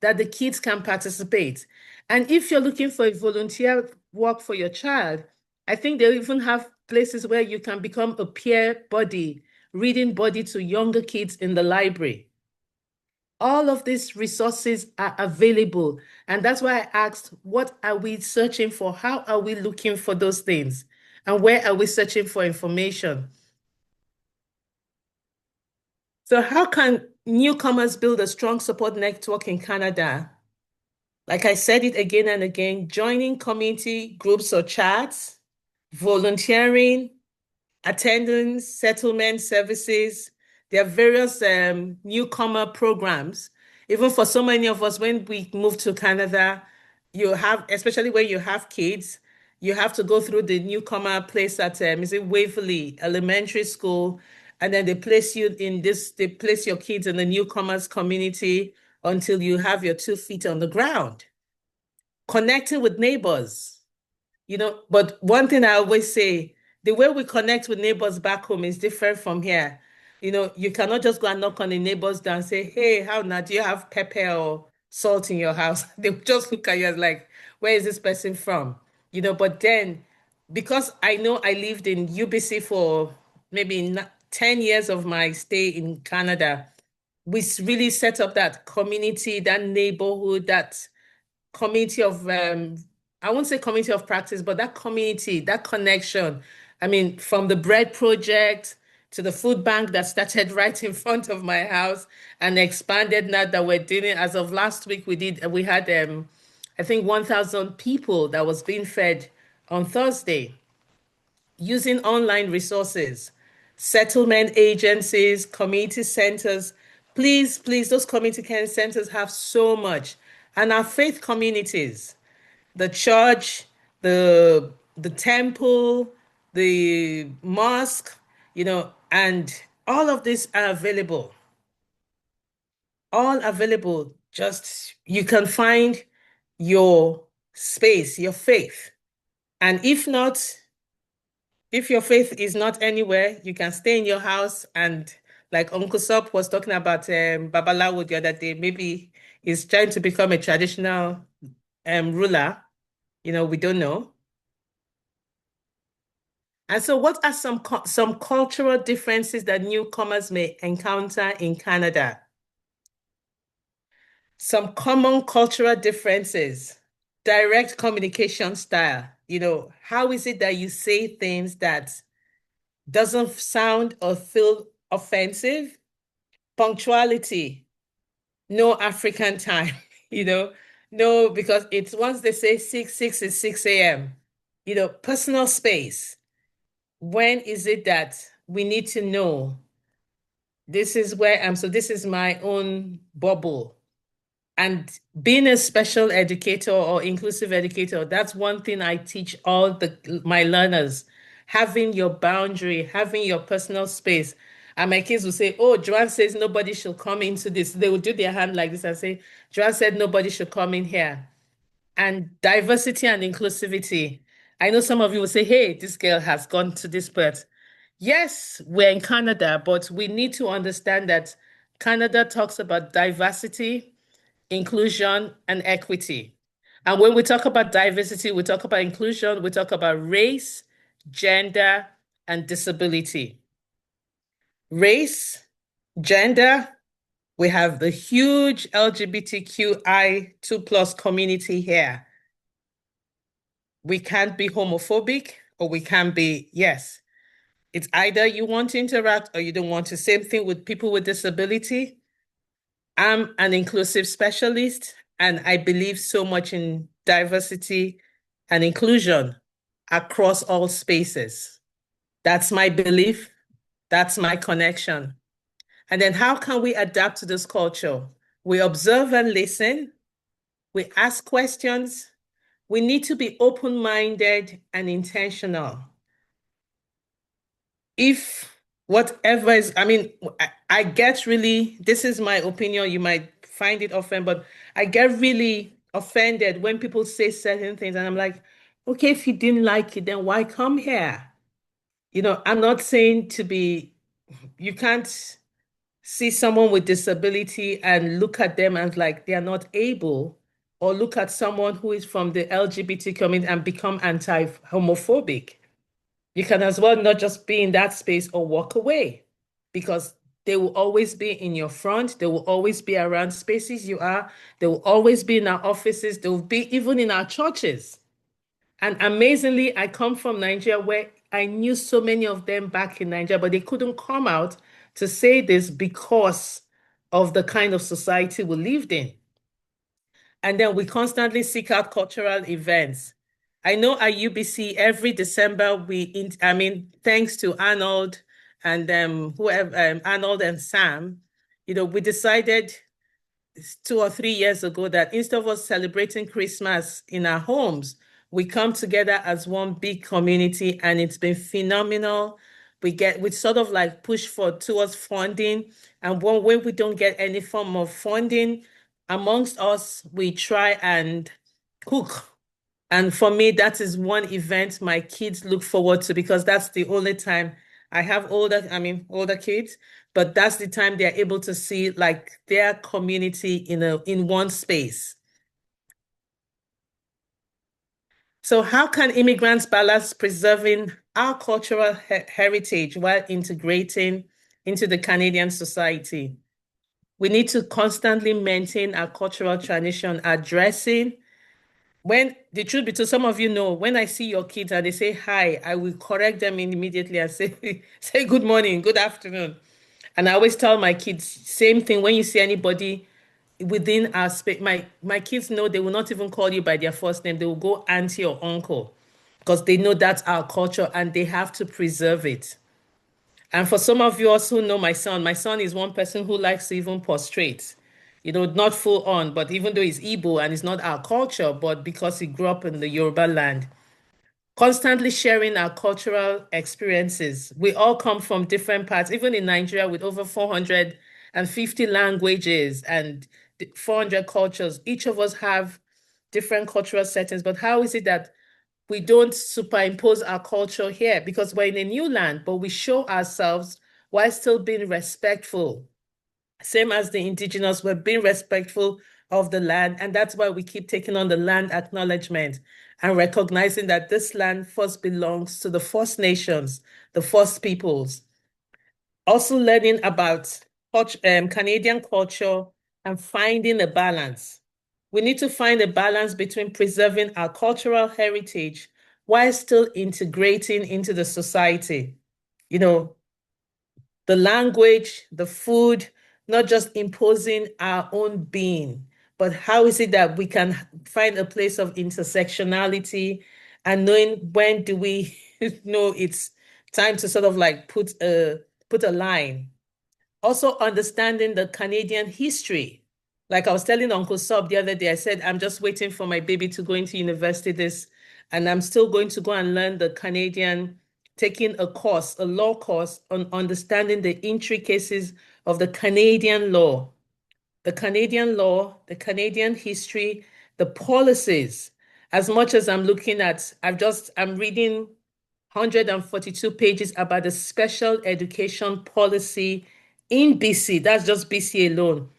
that the kids can participate. And if you're looking for a volunteer work for your child, I think they even have places where you can become a peer buddy, reading buddy to younger kids in the library. All of these resources are available. And that's why I asked, what are we searching for? How are we looking for those things? And where are we searching for information? So how can newcomers build a strong support network in Canada? Like I said it again and again, joining community groups or chats, volunteering, attendance, settlement services. There are various newcomer programs. Even for so many of us, when we move to Canada, you have, especially when you have kids, you have to go through the newcomer place at is it Waverly Elementary School, and then they place you in this, they place your kids in the newcomers community until you have your 2 feet on the ground. Connecting with neighbors, but one thing I always say, the way we connect with neighbors back home is different from here. You cannot just go and knock on the neighbor's door and say, hey, how now? Do you have pepper or salt in your house? They just look at you as like, where is this person from? But then because I know I lived in UBC for maybe 10 years of my stay in Canada, we really set up that community, that neighborhood, that community of I won't say community of practice, but that community, that connection. I mean, from the bread project to the food bank that started right in front of my house and expanded now that we're doing it. As of last week, we had I think 1,000 people that was being fed on Thursday using online resources, settlement agencies, community centers. Please, please, those community care centers have so much. And our faith communities, the church, the temple, the mosque, and all of these are available. All available. Just you can find your space, your faith. And if your faith is not anywhere, you can stay in your house and like Uncle Sop was talking about Babalawo the other day, maybe he's trying to become a traditional ruler. We don't know. And so what are some cultural differences that newcomers may encounter in Canada? Some common cultural differences, direct communication style. How is it that you say things that doesn't sound or feel offensive? Punctuality, no African time, no, because it's once they say 6 is 6 a.m. Personal space. When is it that we need to know this is where I'm, so this is my own bubble. And being a special educator or inclusive educator, that's one thing I teach all my learners. Having your boundary, having your personal space. And my kids will say, oh, Joanne says nobody should come into this. They will do their hand like this and say, Joanne said nobody should come in here. And diversity and inclusivity. I know some of you will say, hey, this girl has gone to this birth. Yes, we're in Canada, but we need to understand that Canada talks about diversity, inclusion, and equity. And when we talk about diversity, we talk about inclusion, we talk about race, gender, and disability. Race, gender, we have the huge LGBTQI2+ community here. We can't be homophobic or we can't be, yes. It's either you want to interact or you don't want to. Same thing with people with disability. I'm an inclusive specialist, and I believe so much in diversity and inclusion across all spaces. That's my belief. That's my connection. And then how can we adapt to this culture? We observe and listen. We ask questions. We need to be open-minded and intentional. If whatever is, I mean, I get really, this is my opinion, you might find it offensive, but I get really offended when people say certain things and I'm like, okay, if you didn't like it, then why come here? I'm not saying you can't see someone with disability and look at them and like they are not able, or look at someone who is from the LGBT community and become anti-homophobic. You can as well not just be in that space or walk away, because they will always be in your front. They will always be around spaces you are. They will always be in our offices. They will be even in our churches. And amazingly, I come from Nigeria where I knew so many of them back in Nigeria, but they couldn't come out to say this because of the kind of society we lived in. And then we constantly seek out cultural events. I know at UBC every December thanks to Arnold and whoever Arnold and Sam, we decided 2 or 3 years ago that instead of us celebrating Christmas in our homes, we come together as one big community, and it's been phenomenal. We sort of like push towards funding, and when we don't get any form of funding amongst us, we try and cook. And for me, that is one event my kids look forward to, because that's the only time I have older kids, but that's the time they're able to see like their community in one space. So how can immigrants balance preserving our cultural heritage while integrating into the Canadian society? We need to constantly maintain our cultural tradition, addressing when the truth be told, some of you know, when I see your kids and they say hi, I will correct them immediately and say, say good morning, good afternoon. And I always tell my kids, same thing when you see anybody within our space. My kids know they will not even call you by their first name. They will go auntie or uncle, because they know that's our culture and they have to preserve it. And for some of you also who know my son is one person who likes to even prostrate, not full on, but even though he's Igbo and it's not our culture, but because he grew up in the Yoruba land, constantly sharing our cultural experiences. We all come from different parts, even in Nigeria with over 450 languages and 400 cultures. Each of us have different cultural settings, but how is it that we don't superimpose our culture here? Because we're in a new land, but we show ourselves while still being respectful. Same as the indigenous, we're being respectful of the land. And that's why we keep taking on the land acknowledgement and recognizing that this land first belongs to the First Nations, the First Peoples. Also learning about Canadian culture and finding a balance. We need to find a balance between preserving our cultural heritage while still integrating into the society. The language, the food, not just imposing our own being, but how is it that we can find a place of intersectionality and knowing when do we know it's time to sort of like put a line. Also understanding the Canadian history. Like I was telling Uncle Sob the other day, I said, I'm just waiting for my baby to go into university and I'm still going to go and learn the Canadian, taking a law course on understanding the intricacies of the Canadian law, the Canadian history, the policies. As much as I'm looking at, I'm reading 142 pages about the special education policy in BC. That's just BC alone.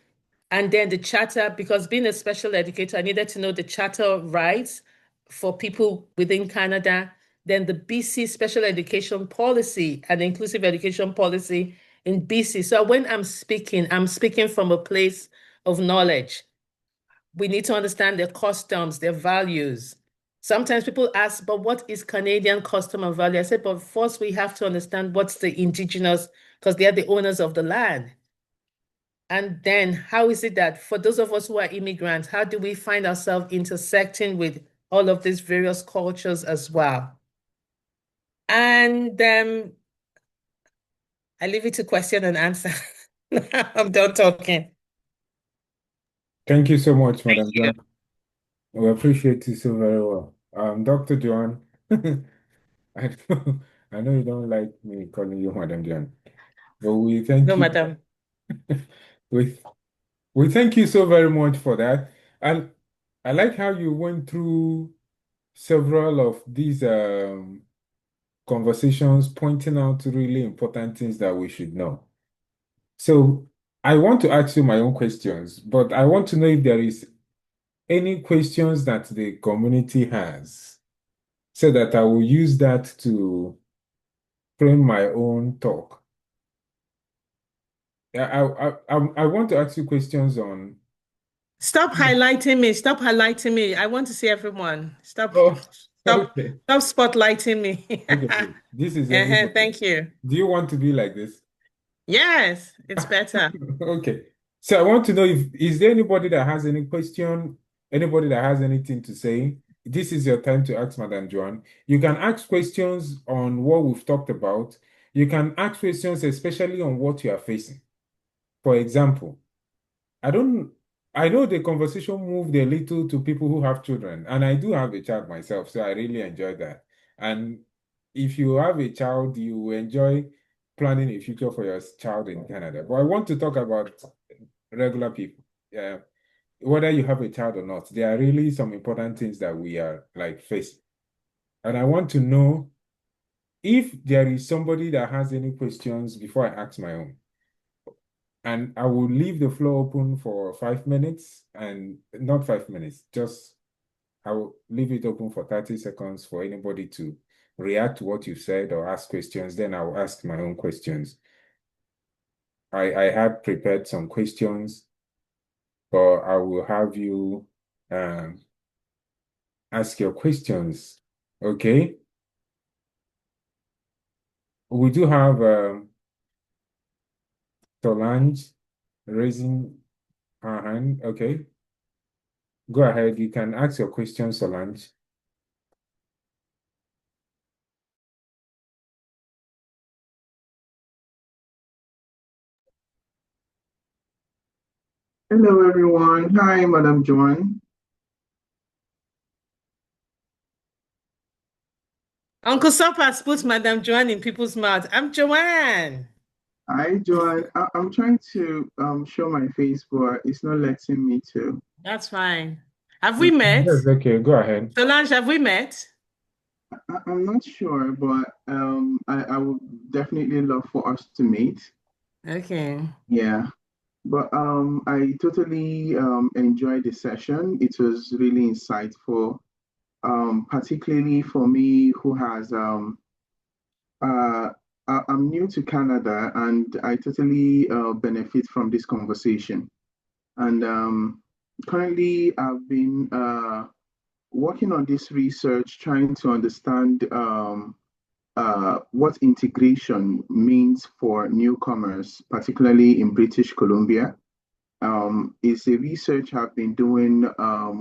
And then the charter, because being a special educator, I needed to know the charter rights for people within Canada, then the BC special education policy and the inclusive education policy in BC. So when I'm speaking from a place of knowledge. We need to understand their customs, their values. Sometimes people ask, but what is Canadian custom and value? I said, but first we have to understand what's the indigenous, because they are the owners of the land. And then how is it that for those of us who are immigrants, how do we find ourselves intersecting with all of these various cultures as well? And I leave it to question and answer. I'm done talking. Thank you so much, Madam John. We appreciate you so very well. Dr. John, I know you don't like me calling you Madam John, but we thank No, you. madam. We, we thank you so very much for that. And I like how you went through several of these conversations, pointing out really important things that we should know. So I want to ask you my own questions, but I want to know if there is any questions that the community has, so that I will use that to frame my own talk. I want to ask you questions on. Stop highlighting me. Stop highlighting me. I want to see everyone. Stop, Oh, stop, okay. stop spotlighting me. Okay, good. This is everybody. Thank you. Do you want to be like this? Yes, it's better. Okay. So I want to know if is there anybody that has any question, anybody that has anything to say? This is your time to ask Madam Joan. You can ask questions on what we've talked about. You can ask questions especially on what you are facing. For example, I don't I know the conversation moved a little to people who have children, and I do have a child myself, so I really enjoy that. And if you have a child, you enjoy planning a future for your child in Canada. But I want to talk about regular people. Yeah, whether you have a child or not, there are really some important things that we are like facing. And I want to know if there is somebody that has any questions before I ask my own. And I will leave the floor open for 5 minutes and not 5 minutes, just I will leave it open for 30 seconds for anybody to react to what you said or ask questions. Then I'll ask my own questions. I have prepared some questions, but I will have you ask your questions. Okay? We do have Solange raising her hand. Okay. Go ahead. You can ask your question, Solange. Hello, everyone. Hi, Madam Joan. Uncle Sop has put Madam Joanne in people's mouth. I'm Joanne. Hi, Joan. I'm trying to show my face, but it's not letting me to. That's fine. Have we met? Yes, okay, go ahead. Solange, have we met? I'm not sure, but I would definitely love for us to meet. Okay. Yeah, but I totally enjoyed the session. It was really insightful, particularly for me who has I'm new to Canada, and I totally benefit from this conversation. And currently, I've been working on this research, trying to understand what integration means for newcomers, particularly in British Columbia. It's a research I've been doing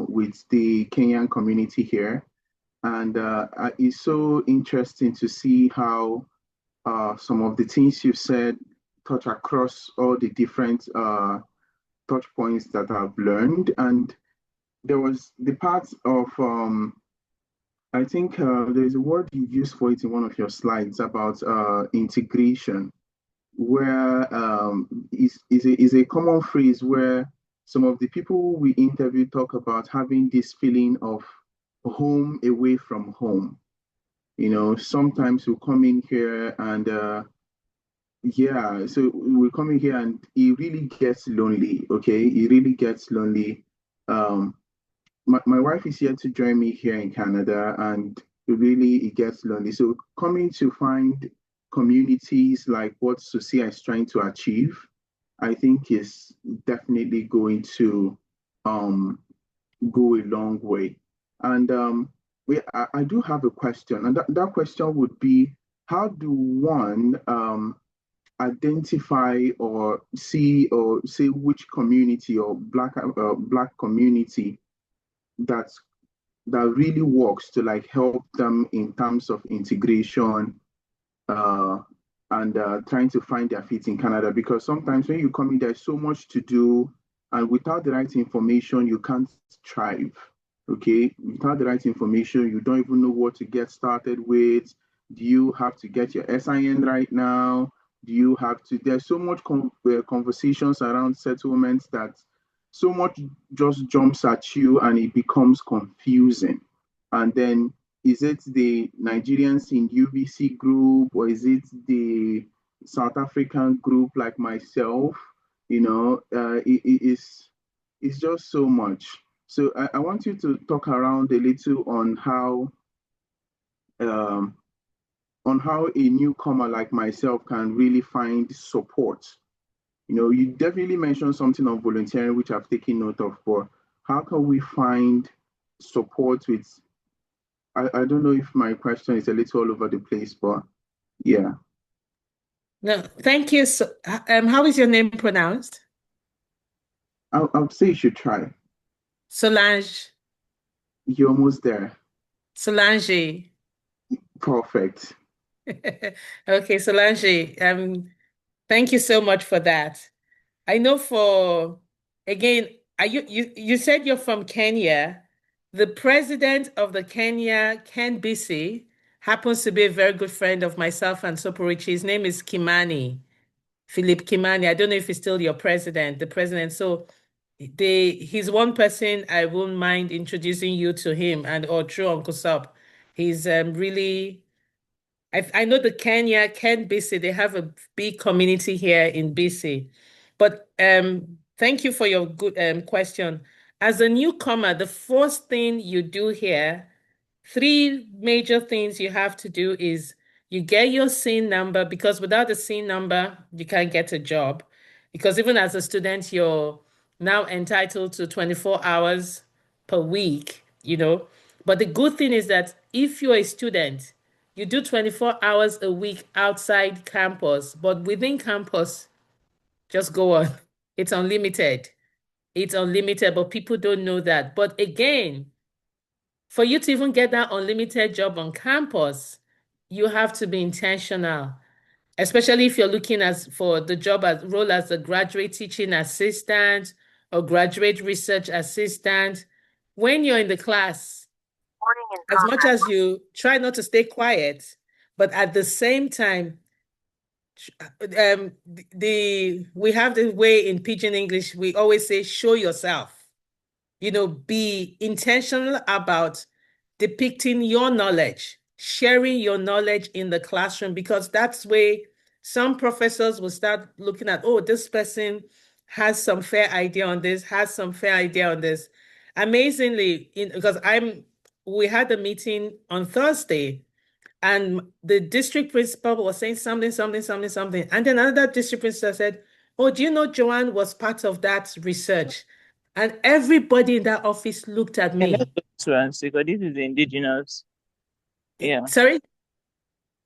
with the Kenyan community here. And it's so interesting to see how some of the things you said touch across all the different touch points that I've learned. And there was the part of, I think there's a word you used for it in one of your slides about integration, where is a common phrase where some of the people we interview talk about having this feeling of home away from home. You know, sometimes we come in here and yeah, so we come in here and it really gets lonely. Okay, it really gets lonely. Um, my wife is here to join me here in Canada, and really it gets lonely. So coming to find communities like what SOCEA is trying to achieve, I think is definitely going to um, go a long way. And I do have a question, and that question would be, how do one identify or see or say which community or black community that's that really works to like help them in terms of integration uh, and trying to find their feet in Canada, because sometimes when you come in, there's so much to do, and without the right information, you can't thrive. Okay, without the right information, you don't even know what to get started with. Do you have to get your SIN right now? Do you have to? There's so much conversations around settlements that so much just jumps at you, and it becomes confusing. And then is it the Nigerians in UBC group, or is it the South African group like myself? You know, it's just so much. So I want you to talk around a little on how um, on how a newcomer like myself can really find support. You definitely mentioned something on volunteering, which I've taken note of, but how can we find support with, I don't know if my question is a little all over the place, but yeah. No, thank you. So, how is your name pronounced? I'll say you should try. Solange. You're almost there. Solange. Perfect. Okay, Solange. Thank you so much for that. I know again, you said you're from Kenya. The president of the Kenya, Ken Bisi, happens to be a very good friend of myself and Soporichi. His name is Kimani, Philip Kimani. I don't know if he's still your president, the president. So he's one person I won't mind introducing you to him and or through Uncle Sop. He's really I know the Ken BC, they have a big community here in BC. But thank you for your good question. As a newcomer, the first thing you do here, three major things you have to do is you get your SIN number, because without the SIN number, you can't get a job. Because even as a student, you're now entitled to 24 hours per week, But the good thing is that if you're a student, you do 24 hours a week outside campus, but within campus, just go on. It's unlimited. It's unlimited, but people don't know that. But again, for you to even get that unlimited job on campus, you have to be intentional, especially if you're looking for the role as a graduate teaching assistant or graduate research assistant. When you're in the class, as much as you try not to stay quiet, but at the same time, we have the way in Pidgin English, we always say, show yourself. Be intentional about depicting your knowledge, sharing your knowledge in the classroom, because that's where some professors will start looking at, oh, this person has some fair idea on this, has some fair idea on this. Amazingly, because we had a meeting on Thursday, and the district principal was saying something. And then another district principal said, oh, do you know Joanne was part of that research? And everybody in that office looked at me. Because this is indigenous. Yeah. Sorry?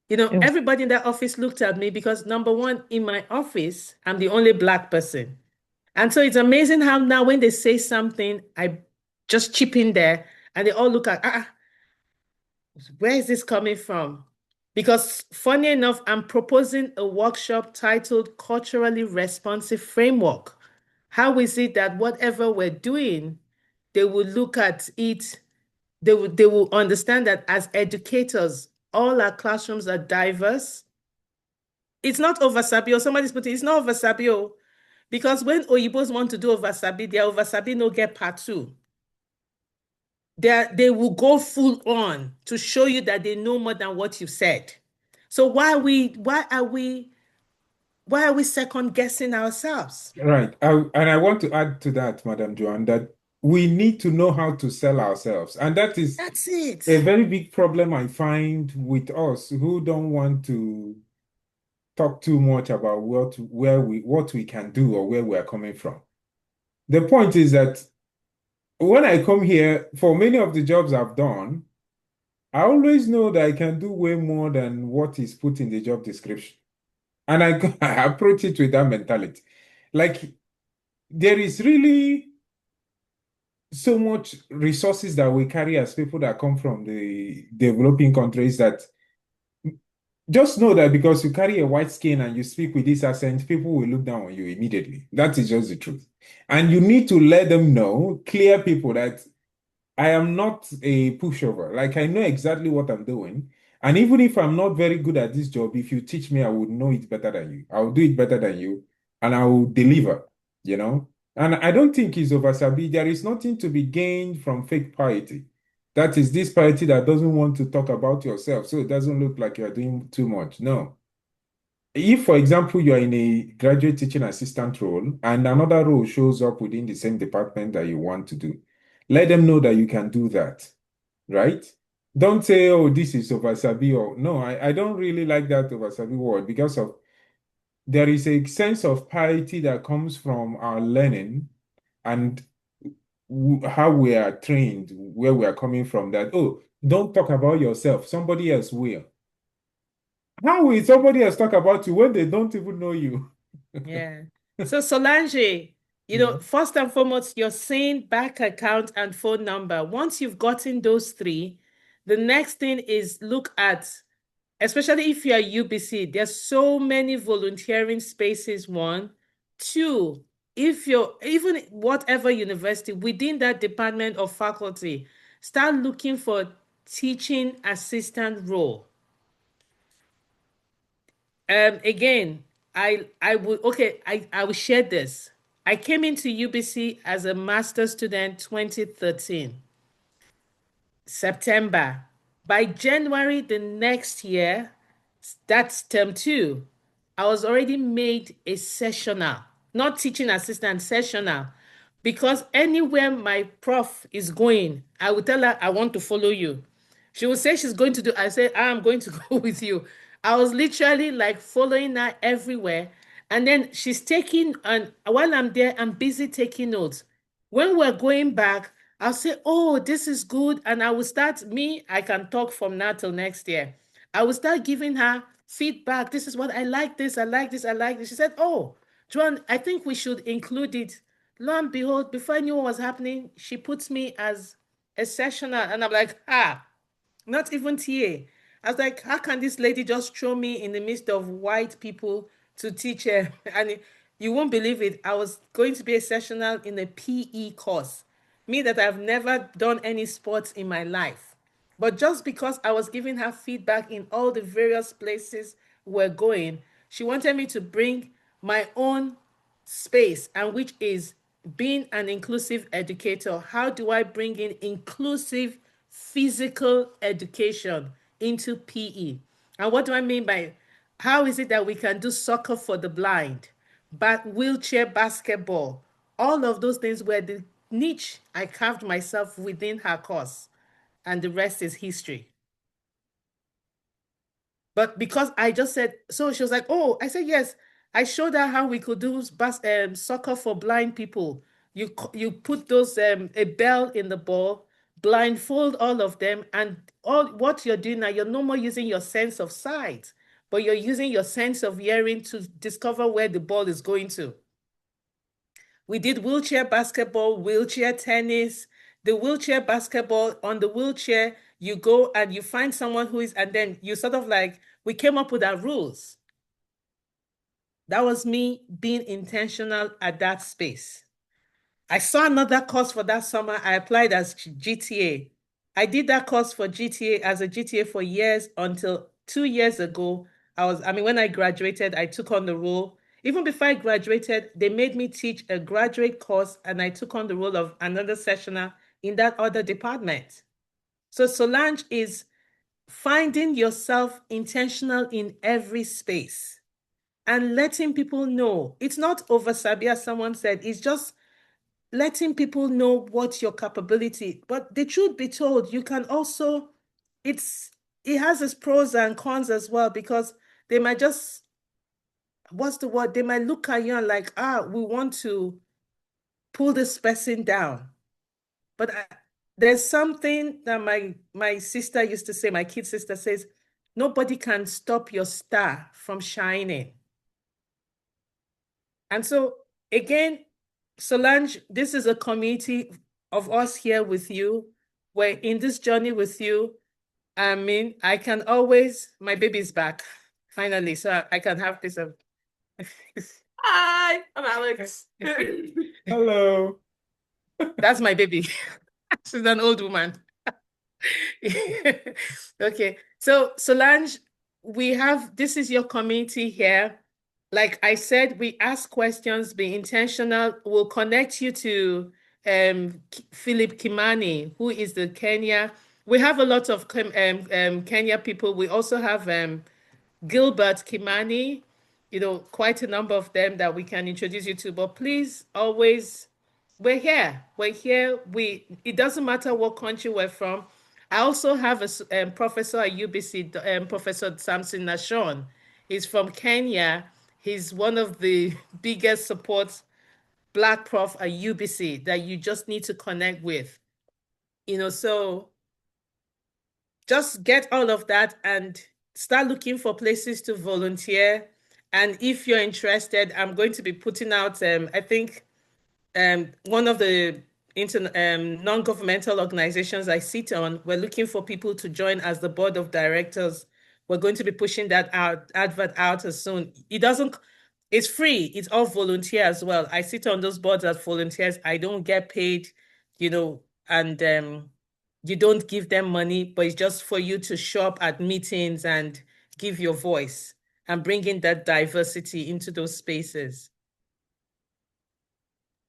Everybody in that office looked at me because, number one, in my office, I'm the only Black person. And so it's amazing how now when they say something, I just chip in there and they all look at, where is this coming from? Because funny enough, I'm proposing a workshop titled Culturally Responsive Framework. How is it that whatever we're doing, they will look at it, they will understand that as educators, all our classrooms are diverse. It's not oversabio. Somebody's putting it's not oversabio. Because when Oyibos want to do oversabi, their oversabi no get part two. They will go full on to show you that they know more than what you said. So why are we second guessing ourselves? Right. And I want to add to that, Madam Joanne, that we need to know how to sell ourselves. And that's it. A very big problem I find with us who don't want to talk too much about what we can do or where we are coming from. The point is that when I come here, for many of the jobs I've done, I always know that I can do way more than what is put in the job description. And I approach it with that mentality. Like, there is really so much resources that we carry as people that come from the developing countries, that just know that because you carry a white skin and you speak with this accent, people will look down on you immediately. That is just the truth. And you need to let them know, clear people, that I am not a pushover. Like, I know exactly what I'm doing. And even if I'm not very good at this job, if you teach me, I would know it better than you. I will do it better than you, and I will deliver, And I don't think it's oversabi. There is nothing to be gained from fake piety. That is this piety that doesn't want to talk about yourself, so it doesn't look like you're doing too much. No. If, for example, you're in a graduate teaching assistant role and another role shows up within the same department that you want to do, let them know that you can do that, right? Don't say, oh, this is oversabi, or no, I don't really like that oversabi word because of there is a sense of piety that comes from our learning and how we are trained, where we are coming from, that, oh, don't talk about yourself, somebody else will. How will somebody else talk about you when they don't even know you? Yeah. So Solange, first and foremost, your SIN, bank account, and phone number. Once you've gotten those three, the next thing is look at, especially if you're UBC, there's so many volunteering spaces, one. Two, if you're even whatever university, within that department or faculty, start looking for teaching assistant role. Again, I would okay, I will share this. I came into UBC as a master's student 2013, September. By January the next year, that's term two, I was already made a sessional, not teaching assistant, sessional. Because anywhere my prof is going, I will tell her, I want to follow you. She will say she's going to do, I say, I'm going to go with you. I was literally like following her everywhere. And then she's taking, and while I'm there, I'm busy taking notes. When we're going back, I'll say, oh, this is good. And I will start, I can talk from now till next year. I will start giving her feedback. This is what I like this, I like this, I like this. She said, oh, Joan, I think we should include it. Lo and behold, before I knew what was happening, she puts me as a sessional. And I'm like, not even TA. I was like, how can this lady just throw me in the midst of white people to teach her? And you won't believe it. I was going to be a sessional in a PE course. Me that I've never done any sports in my life. But just because I was giving her feedback in all the various places we're going, she wanted me to bring my own space, and which is being an inclusive educator. How do I bring in inclusive physical education into PE? And what do I mean by how is it that we can do soccer for the blind, but wheelchair basketball? All of those things were the niche I carved myself within her course, and the rest is history. But because I just said, so she was like, oh, I said, yes. I showed her how we could do soccer for blind people. You put those a bell in the ball, blindfold all of them, and all what you're doing now, you're no more using your sense of sight, but you're using your sense of hearing to discover where the ball is going to. We did wheelchair basketball, wheelchair tennis. The wheelchair basketball, on the wheelchair, you go and you find someone who is, and then you sort of like, we came up with our rules. That was me being intentional at that space. I saw another course for that summer. I applied as GTA. I did that course for GTA as a GTA for years until 2 years ago. When I graduated, I took on the role. Even before I graduated, they made me teach a graduate course, and I took on the role of another sessioner in that other department. So Solange is finding yourself intentional in every space and letting people know. It's not oversabi, as someone said, it's just letting people know what your capability. But the truth be told, you can also, it has its pros and cons as well, because they might just, what's the word? They might look at you and like, we want to pull this person down. But there's something that my sister used to say, my kid sister says, nobody can stop your star from shining. And so again, Solange, this is a community of us here with you. We're in this journey with you. I can always, my baby's back, finally, so I can have this. Hi, I'm Alex. Hello. That's my baby. She's an old woman. Okay, so Solange, this is your community here. Like I said, we ask questions, be intentional. We'll connect you to Philip Kimani, who is the Kenya. We have a lot of Kenya people. We also have Gilbert Kimani, quite a number of them that we can introduce you to. But please, always, we're here. We're here. It doesn't matter what country we're from. I also have a professor at UBC, Professor Samson Nashon. He's from Kenya. He's one of the biggest supports Black prof at UBC that you just need to connect with. So just get all of that and start looking for places to volunteer. And if you're interested, I'm going to be putting out, I think, one of the non-governmental organizations I sit on, we're looking for people to join as the board of directors. We're going to be pushing that advert out as soon. It's free. It's all volunteer as well. I sit on those boards as volunteers. I don't get paid, and you don't give them money, but it's just for you to show up at meetings and give your voice and bring in that diversity into those spaces.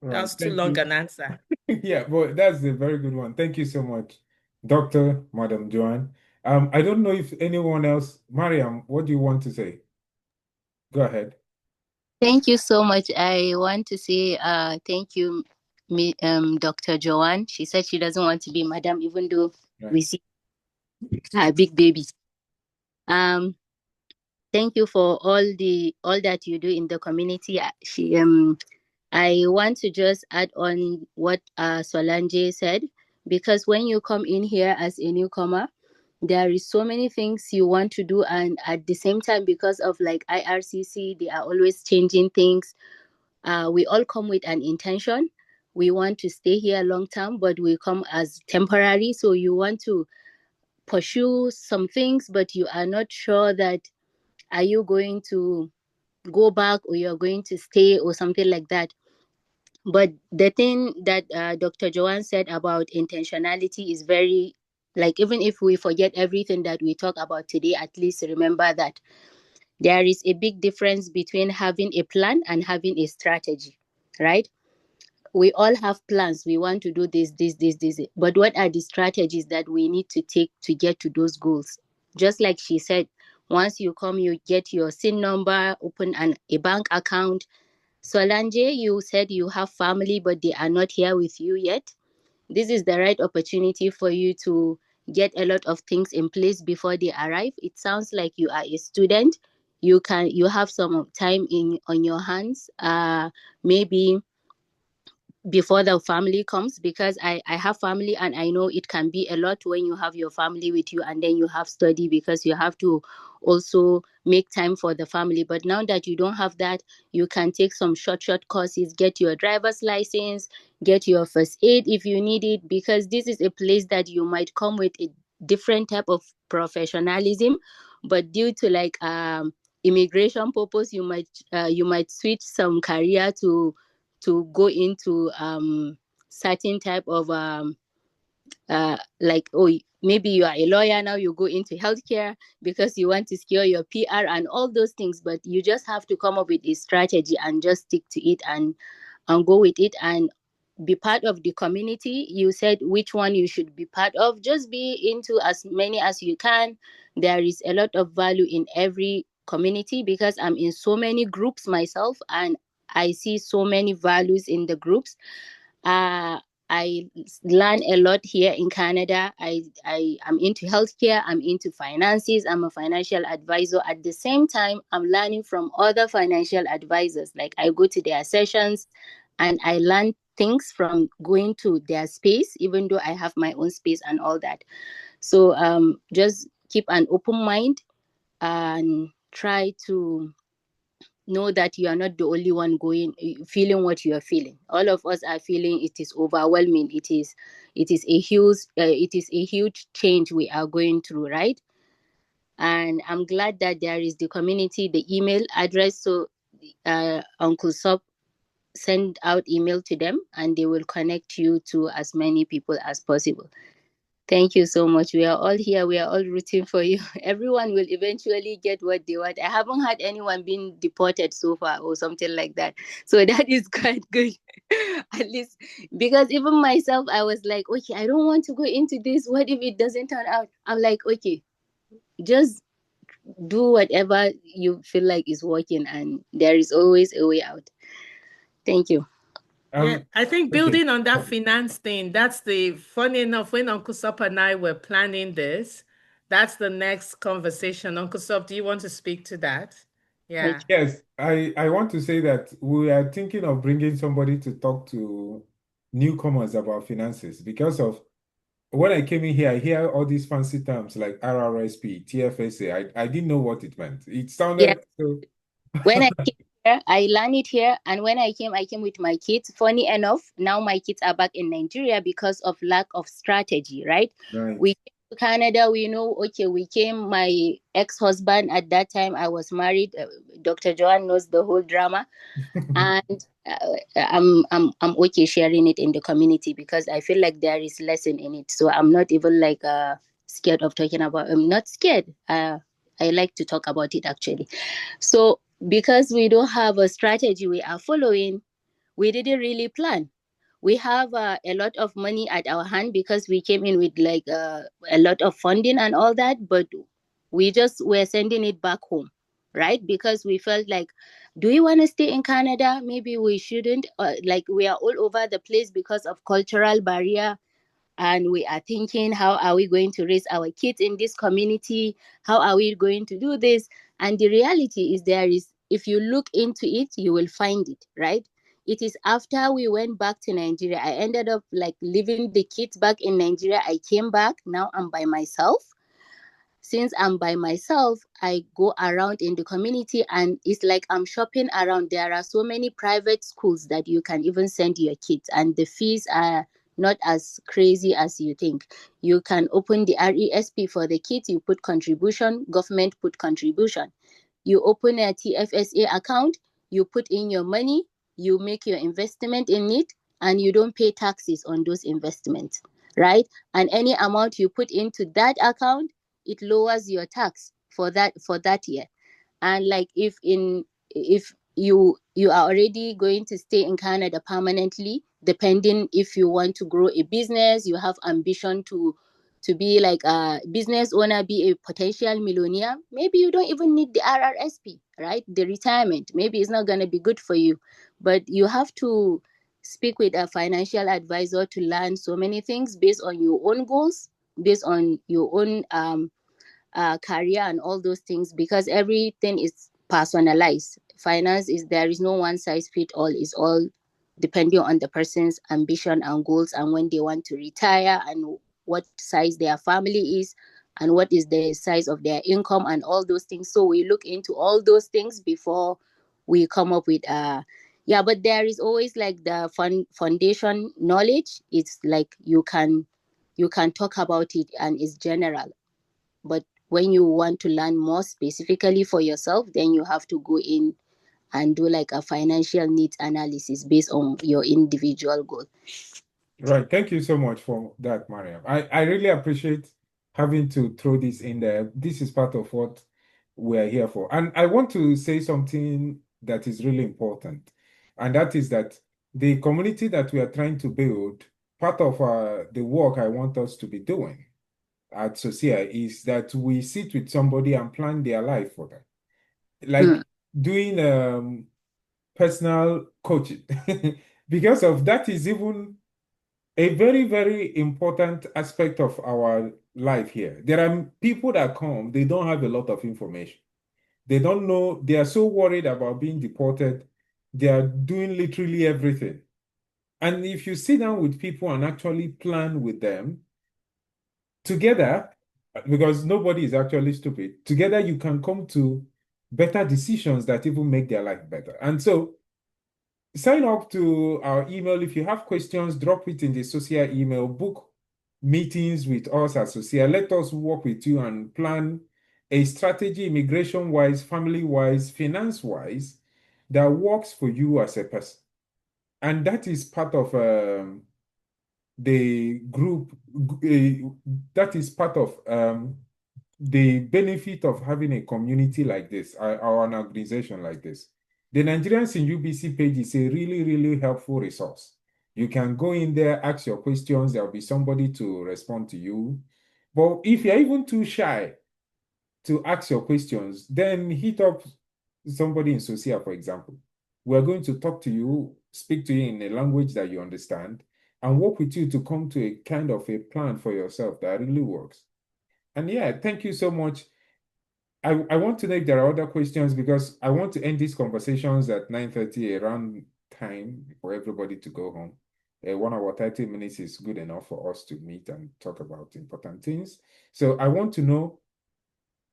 Right. That was too long an answer. Yeah, but that's a very good one. Thank you so much, Dr. Madam Joanne. I don't know if anyone else, Mariam, what do you want to say? Go ahead. Thank you so much. I want to say thank you, Dr. Joanne. She said she doesn't want to be madam, even though we see her big baby. Thank you for all that you do in the community. I want to just add on what Solange said, because when you come in here as a newcomer, there is so many things you want to do, and at the same time, because of like IRCC, they are always changing things. We all come with an intention. We want to stay here long term, but we come as temporary. So you want to pursue some things, but you are not sure that are you going to go back or you're going to stay or something like that. But the thing that Dr. Joanne said about intentionality is very, like, even if we forget everything that we talk about today, at least remember that there is a big difference between having a plan and having a strategy, right? We all have plans. We want to do this. But what are the strategies that we need to take to get to those goals? Just like she said, once you come, you get your SIN number, open a bank account. Solange, you said you have family, but they are not here with you yet. This is the right opportunity for you to get a lot of things in place before they arrive. It sounds like you are a student. You have some time on your hands. Maybe before the family comes, because I have family and I know it can be a lot when you have your family with you and then you have study, because you have to also make time for the family. But now that you don't have that, you can take some short courses, get your driver's license, get your first aid if you need it, because this is a place that you might come with a different type of professionalism, but due to like immigration purpose, you might switch some career to go into certain type of like, oh, maybe you are a lawyer now, you go into healthcare because you want to secure your PR and all those things. But you just have to come up with a strategy and just stick to it and go with it and be part of the community. You said which one you should be part of. Just be into as many as you can. There is a lot of value in every community, because I'm in so many groups myself and I see so many values in the groups. I learn a lot here in Canada. I'm into healthcare, I'm into finances, I'm a financial advisor. At the same time, I'm learning from other financial advisors. Like, I go to their sessions and I learn things from going to their space, even though I have my own space and all that. So just keep an open mind and try to know that you are not the only one feeling what you are feeling. All of us are feeling it is overwhelming. It is a huge change we are going through, right? And I'm glad that there is the community, the email address. So Uncle Sop, send out email to them and they will connect you to as many people as possible. Thank you so much. We are all here. We are all rooting for you. Everyone will eventually get what they want. I haven't had anyone being deported so far or something like that. So that is quite good. At least, because even myself, I was like, okay, I don't want to go into this. What if it doesn't turn out? I'm like, okay, just do whatever you feel like is working, and there is always a way out. Thank you. Yeah, I think Okay. building on that finance thing, that's the funny enough, when Uncle Sop and I were planning this, that's the next conversation. Uncle Sop, do you want to speak to that? Yeah. Yes, I want to say that we are thinking of bringing somebody to talk to newcomers about finances because of when I came in here, I hear all these fancy terms like RRSP, TFSA. I didn't know what it meant. It Yeah. sounded so When I came here, I learned it here. And when I came with my kids. Funny enough, now my kids are back in Nigeria because of lack of strategy, right? right. We came to Canada, we know, okay, we came, my ex-husband at that time, I was married. Dr. Joanne knows the whole drama. And I'm okay sharing it in the community because I feel like there is lesson in it. So I'm not even like scared of talking about. I'm not scared. I like to talk about it actually. So because we don't have a strategy we are following, we didn't really plan. We have a lot of money at our hand because we came in with like a lot of funding and all that, but we just were sending it back home, right? Because we felt like, do we want to stay in Canada? Maybe we shouldn't. Like we are all over the place because of cultural barrier, and we are thinking, how are we going to raise our kids in this community? How are we going to do this? And the reality is, there is, if you look into it, you will find it, right? It is after we went back to Nigeria, I ended up like leaving the kids back in Nigeria. I came back. Now I'm by myself. Since I'm by myself, I go around in the community and it's like I'm shopping around. There are so many private schools that you can even send your kids, and the fees are not as crazy as you think. You can open the RESP for the kids, you put contribution, government put contribution. You open a TFSA account, you put in your money, you make your investment in it, and you don't pay taxes on those investments, right? And any amount you put into that account, it lowers your tax for that year. And like if you are already going to stay in Canada permanently, depending if you want to grow a business, you have ambition to be like a business owner, be a potential millionaire, maybe you don't even need the RRSP, right? The retirement, maybe it's not going to be good for you, but you have to speak with a financial advisor to learn so many things based on your own goals, based on your own career and all those things, because everything is personalized. Finance is, there is no one size fit all. It's all depending on the person's ambition and goals and when they want to retire and what size their family is and what is the size of their income and all those things. So we look into all those things before we come up with yeah, but there is always like the foundation knowledge. It's like you can talk about it and it's general, but when you want to learn more specifically for yourself, then you have to go in and do like a financial needs analysis based on your individual goal. Right. Thank you so much for that, Mariam. I really appreciate having to throw this in there. This is part of what we are here for. And I want to say something that is really important. And that is that the community that we are trying to build, part of the work I want us to be doing at SOCEA is that we sit with somebody and plan their life for them. Like doing personal coaching. Because of that is even a very, very important aspect of our life here. There are people that come, they don't have a lot of information. They don't know, they are so worried about being deported. They are doing literally everything. And if you sit down with people and actually plan with them together, because nobody is actually stupid, together you can come to better decisions that even make their life better. And so sign up to our email. If you have questions, drop it in the SOCEA email. Book meetings with us at SOCEA. Let us work with you and plan a strategy, immigration-wise, family-wise, finance-wise, that works for you as a person. And that is part of the group, that is part of the benefit of having a community like this, or an organization like this. The Nigerians in UBC page is a really, really helpful resource. You can go in there, ask your questions. There'll be somebody to respond to you. But if you're even too shy to ask your questions, then hit up somebody in SOCEA, for example. We're going to talk to you speak to you in a language that you understand, and work with you to come to a kind of a plan for yourself that really works. And yeah, thank you so much. I want to know if there are other questions, because I want to end these conversations at 9:30, around time for everybody to go home. 1 hour, 30 minutes is good enough for us to meet and talk about important things. So I want to know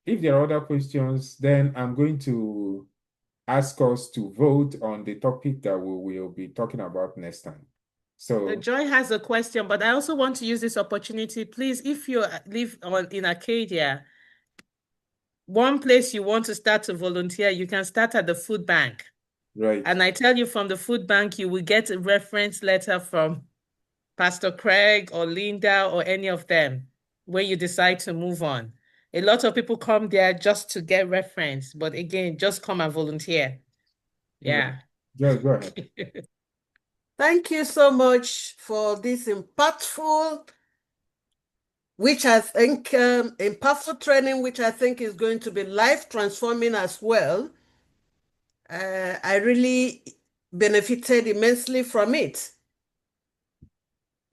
if there are other questions, then I'm going to ask us to vote on the topic that we will be talking about next time. So Joy has a question, but I also want to use this opportunity. Please, if you live in Arcadia, one place you want to start to volunteer, you can start at the food bank. right. And I tell you, from the food bank, you will get a reference letter from Pastor Craig or Linda or any of them when you decide to move on. A lot of people come there just to get reference, but again, just come and volunteer. Yeah. Joy, go ahead. Thank you so much for this impactful, impactful training, which I think is going to be life transforming as well. I really benefited immensely from it.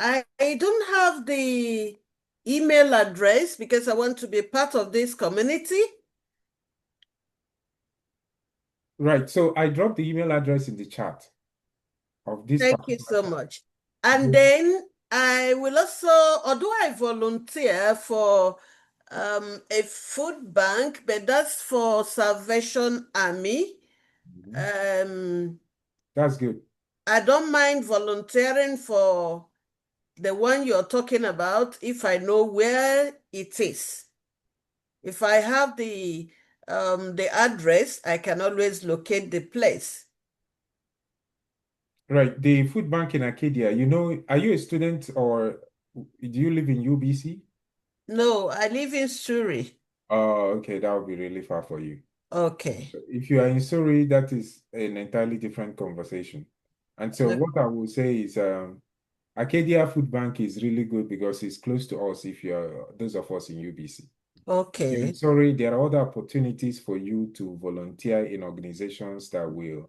I don't have the email address because I want to be part of this community. Right. So I dropped the email address in the chat of this. Thank you so much. And then I will also, although I volunteer for a food bank, but that's for Salvation Army. That's good. I don't mind volunteering for the one you're talking about if I know where it is. If I have the address, I can always locate the place. Right. The food bank in Arcadia, you know, are you a student or do you live in UBC? No, I live in Surrey. Oh, okay. That would be really far for you. Okay. If you are in Surrey, that is an entirely different conversation. And so Okay. what I will say is Arcadia Food Bank is really good because it's close to us if you're those of us in UBC. Okay. I'm sorry, there are other opportunities for you to volunteer in organizations that will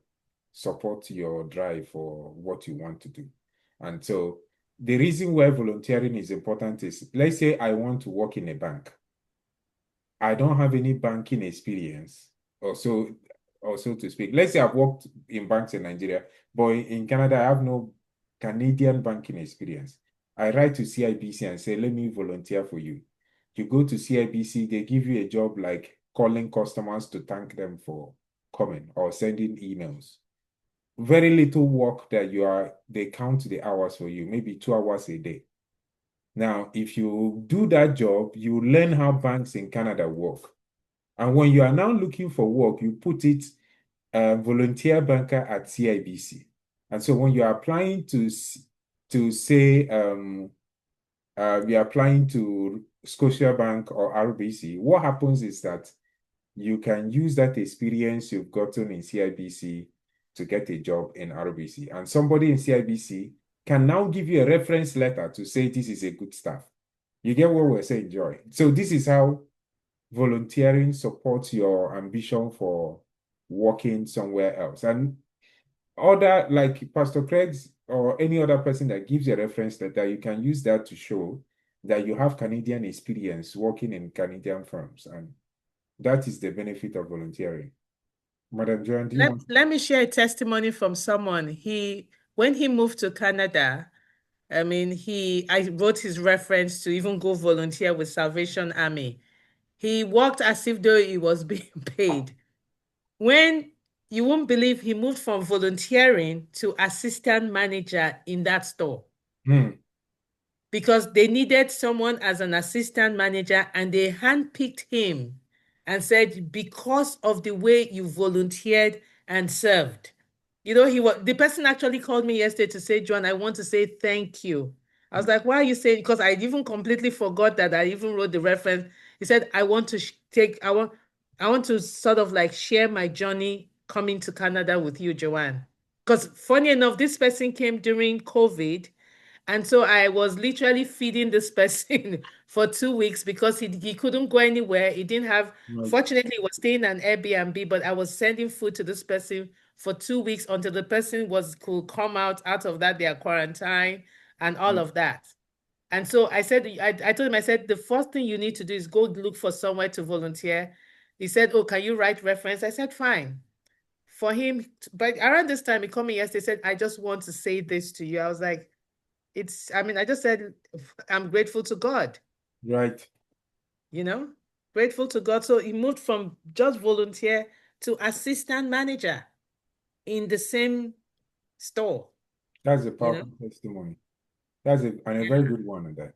support your drive for what you want to do. And so the reason why volunteering is important is, let's say I want to work in a bank. I don't have any banking experience, or so to speak. Let's say I've worked in banks in Nigeria, but in Canada, I have no Canadian banking experience. I write to CIBC and say, let me volunteer for you. You go to CIBC, they give you a job like calling customers to thank them for coming or sending emails. Very little work that they count the hours for you, maybe 2 hours a day. Now, if you do that job, you learn how banks in Canada work. And when you are now looking for work, you put it volunteer banker at CIBC. And so when you're applying to say you're applying to Scotiabank or RBC, what happens is that you can use that experience you've gotten in CIBC to get a job in RBC. And somebody in CIBC can now give you a reference letter to say this is a good staff. You get what we're saying, Joy? So this is how volunteering supports your ambition for working somewhere else. And other, like Pastor Craig's or any other person that gives a reference letter, you can use that to show that you have Canadian experience working in Canadian firms. And that is the benefit of volunteering. Madam Joan, do you want? Let me share a testimony from someone. When he moved to Canada, I wrote his reference to even go volunteer with Salvation Army. He worked as if though he was being paid. When you won't believe, he moved from volunteering to assistant manager in that store. Because they needed someone as an assistant manager, and they handpicked him and said, because of the way you volunteered and served. You know, the person actually called me yesterday to say, John, I want to say thank you. I was like, why are you saying? Because I even completely forgot that I even wrote the reference. He said, I want to sort of like share my journey coming to Canada with you, Joanne. Because funny enough, this person came during COVID. And so I was literally feeding this person for 2 weeks because he couldn't go anywhere. He didn't have, fortunately, he was staying in an Airbnb, but I was sending food to this person for 2 weeks until the person could come out of that their quarantine and all of that. And so I said, I told him, I said, the first thing you need to do is go look for somewhere to volunteer. He said, oh, can you write reference? I said, fine. For him, but around this time, he called me yesterday, said, I just want to say this to you. I was like, I just said, I'm grateful to God. Right. Grateful to God. So he moved from just volunteer to assistant manager in the same store. That's a powerful testimony. That's a very good one of that.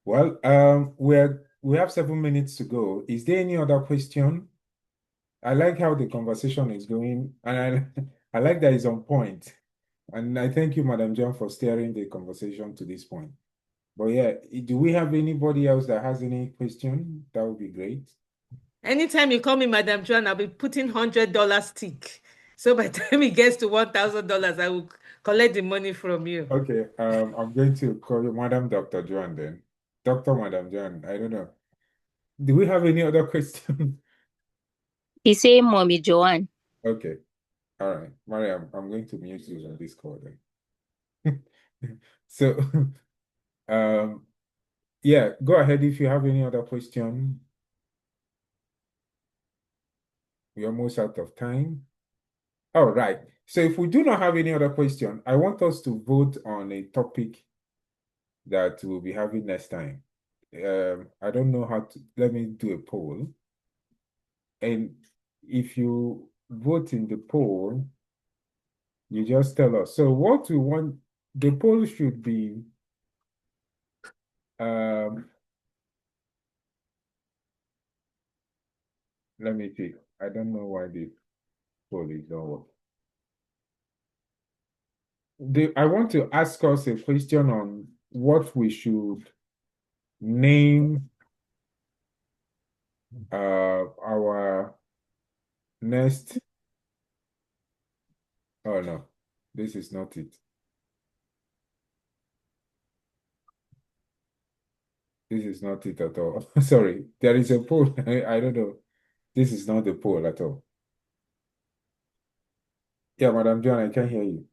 Well, we have 7 minutes to go. Is there any other question? I like how the conversation is going, and I like that it's on point. And I thank you, Madam John, for steering the conversation to this point. But yeah, do we have anybody else that has any question? That would be great. Anytime you call me Madam John, I'll be putting $100 stick. So by the time it gets to $1,000, I will collect the money from you. Okay, I'm going to call you Madam Dr. John then. Dr. Madam John, I don't know. Do we have any other question? He say Mommy Joanne. Okay. All right. Mariam, I'm going to mute you on this call then. So, yeah, go ahead if you have any other question. We're almost out of time. All right. So if we do not have any other question, I want us to vote on a topic that we'll be having next time. I don't know how to, let me do a poll. And if you vote in the poll, you just tell us. So what we want, the poll should be, let me see. I don't know why the poll is not working. I want to ask us a question on what we should name our next. Oh no, this is not it. This is not it at all. Sorry, there is a poll. I don't know. This is not the poll at all. Yeah, Madam John, I can hear you.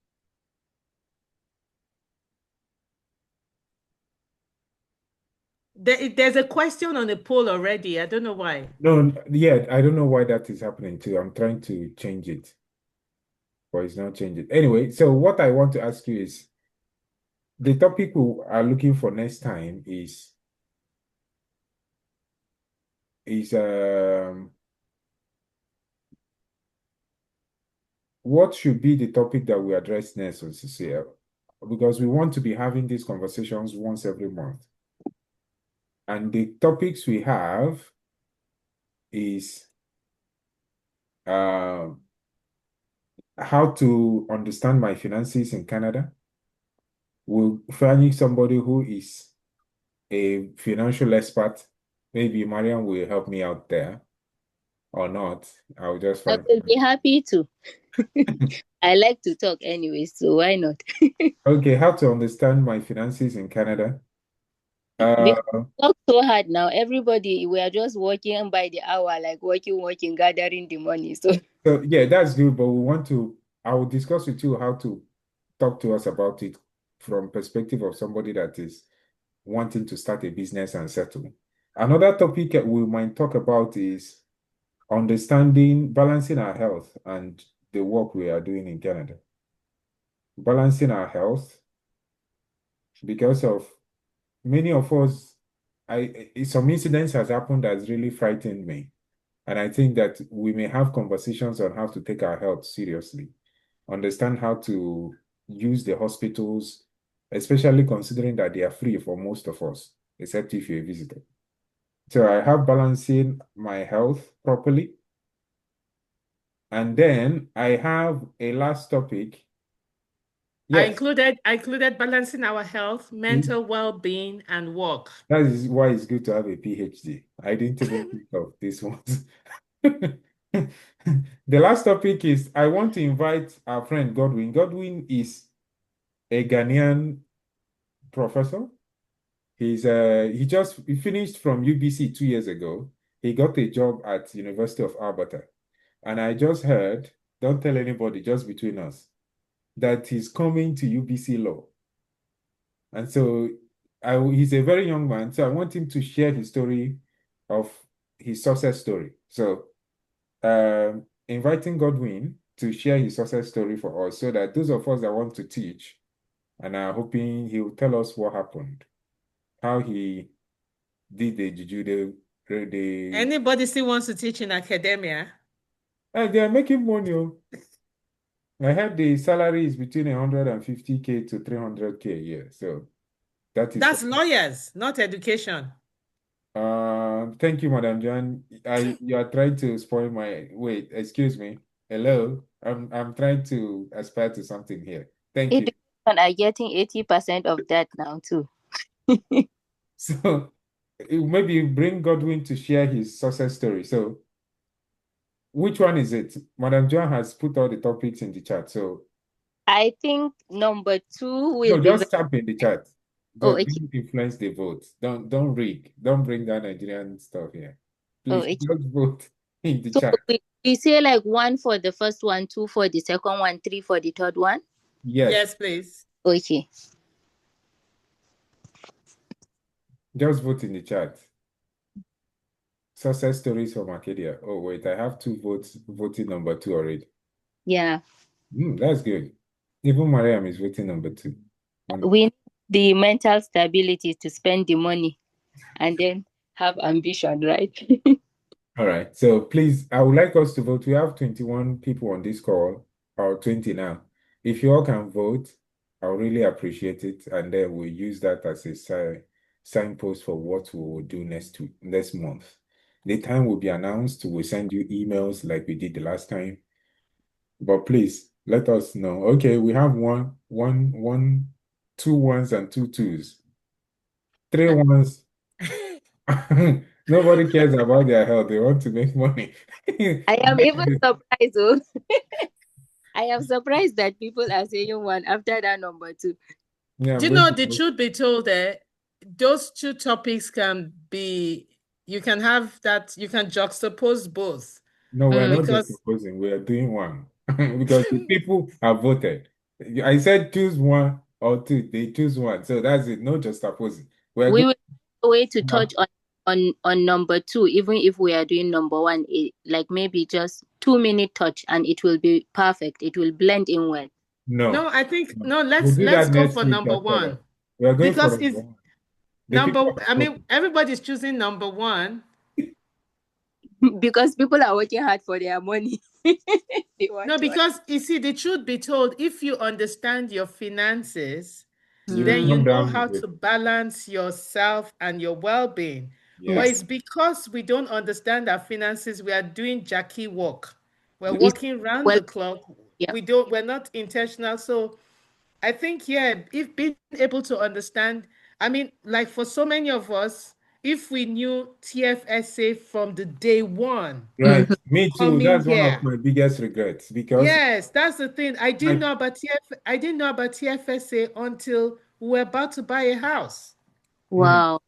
There's a question on the poll already. I don't know why. No, yeah, I don't know why that is happening too. I'm trying to change it, but it's not changing. Anyway, so what I want to ask you is, the topic we are looking for next time is what should be the topic that we address next on SOCEA? Because we want to be having these conversations once every month. And the topics we have is how to understand my finances in Canada. We'll find somebody who is a financial expert. Maybe Mariam will help me out there or not. I'll just I find. will be happy to. I like to talk anyway, so why not? Okay, how to understand my finances in Canada. Because work so hard now. Everybody, we are just working by the hour, like working, gathering the money. So yeah, that's good, but I will discuss with you how to talk to us about it from perspective of somebody that is wanting to start a business and settle. Another topic that we might talk about is balancing our health and the work we are doing in Canada. Balancing our health because of many of us, some incidents has happened that's really frightened me. And I think that we may have conversations on how to take our health seriously, understand how to use the hospitals, especially considering that they are free for most of us, except if you're a visitor. So I have balancing my health properly. And then I have a last topic. Yes. I included balancing our health, mental well-being, and work. That is why it's good to have a PhD. I didn't even think of this one. The last topic is I want to invite our friend Godwin. Godwin is a Ghanaian professor. He finished from UBC 2 years ago. He got a job at University of Alberta. And I just heard don't tell anybody, just between us, that he's coming to UBC Law. And so he's a very young man, so I want him to share his story of his success story. So inviting Godwin to share his success story for us so that those of us that want to teach and are hoping he'll tell us what happened, how he did the juju, Anybody still wants to teach in academia? and they are making money. Oh. I heard the salary is between 150K to 300K a year. So that is That's lawyers, not education. thank you, Madam John. You are trying to spoil my wait, excuse me. Hello. I'm trying to aspire to something here. Thank you. Education are getting 80% of that now too. So maybe bring Godwin to share his success story. So which one is it? Madam John has put all the topics in the chat. So I think number 2 will no, be just tap in the chat. Oh, Don't okay. influence the vote. Don't rig. Don't bring that Nigerian stuff here. Please okay. just vote in the So chat. we say like 1 for the first one, 2 for the second one, 3 for the third one. Yes. Yes, please. Okay. Just vote in the chat. Success stories from Arcadia. Oh, wait, I have 2 votes, voting number 2 already. Yeah. That's good. Even Mariam is voting number 2. We need the mental stability to spend the money and then have ambition, right? All right. So please, I would like us to vote. We have 21 people on this call, or 20 now. If you all can vote, I'll really appreciate it. And then we'll use that as a signpost for what we will do next month. The time will be announced. We'll send you emails like we did the last time. But please let us know. Okay, we have 2 ones and 2 twos. 3 ones. Nobody cares about their health. They want to make money. I am even surprised. Oh. I am surprised that people are saying 1 after that number 2. Yeah, Do you know, the truth be told, those 2 topics can be, you can have that, you can juxtapose both. No, we're not because just proposing, we are doing one. Because the people have voted. I said choose 1 or 2. They choose 1. So that's it. No juxtaposing. We will wait to touch on number 2, even if we are doing number 1, like maybe just 2-minute touch and it will be perfect. It will blend in well. No, I think we'll let's do that go next for week, number 1. We are going Because for it's I mean, everybody's choosing number 1. Because people are working hard for their money. No, because you see, the truth be told, if you understand your finances, You then you come know down how with to balance yourself and your well-being. Yeah. But it's because we don't understand our finances, we are doing Jackie work. We're It's- working round the clock. Yeah. We're not intentional. So I think, if being able to understand, I mean, like for so many of us, if we knew TFSA from the day one, Right. Me too. coming That's one of here. my biggest regrets because Yes, that's the thing. I didn't know about TFSA until we were about to buy a house. Wow.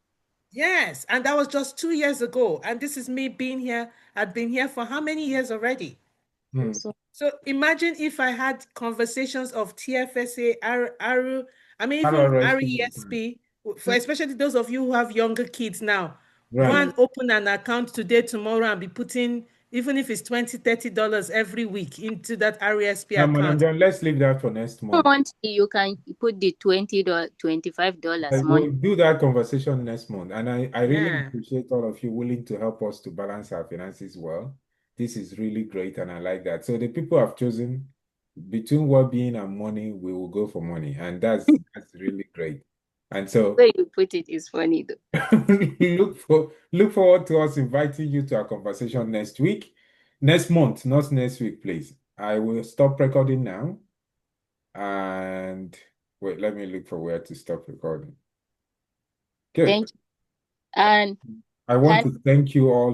Yes, and that was just 2 years ago. And this is me being here. I've been here for how many years already? So imagine if I had conversations of TFSA, ARU, I mean, even RESP, for especially those of you who have younger kids now. Right. Go and open an account today, tomorrow, and be putting, even if it's $20, $30 every week into that RESP Now, Madam account. John, let's leave that for next month. You can put the $20, $25 We'll money. do that conversation next month. And I really Yeah. appreciate all of you willing to help us to balance our finances well. This is really great, and I like that. So the people have chosen between well-being and money, we will go for money, and that's really great. And so The way you put it is funny though. look forward to us inviting you to our conversation next month, not next week, please. I will stop recording now. And wait, let me look for where to stop recording. Good. Thank you. And I want to thank you all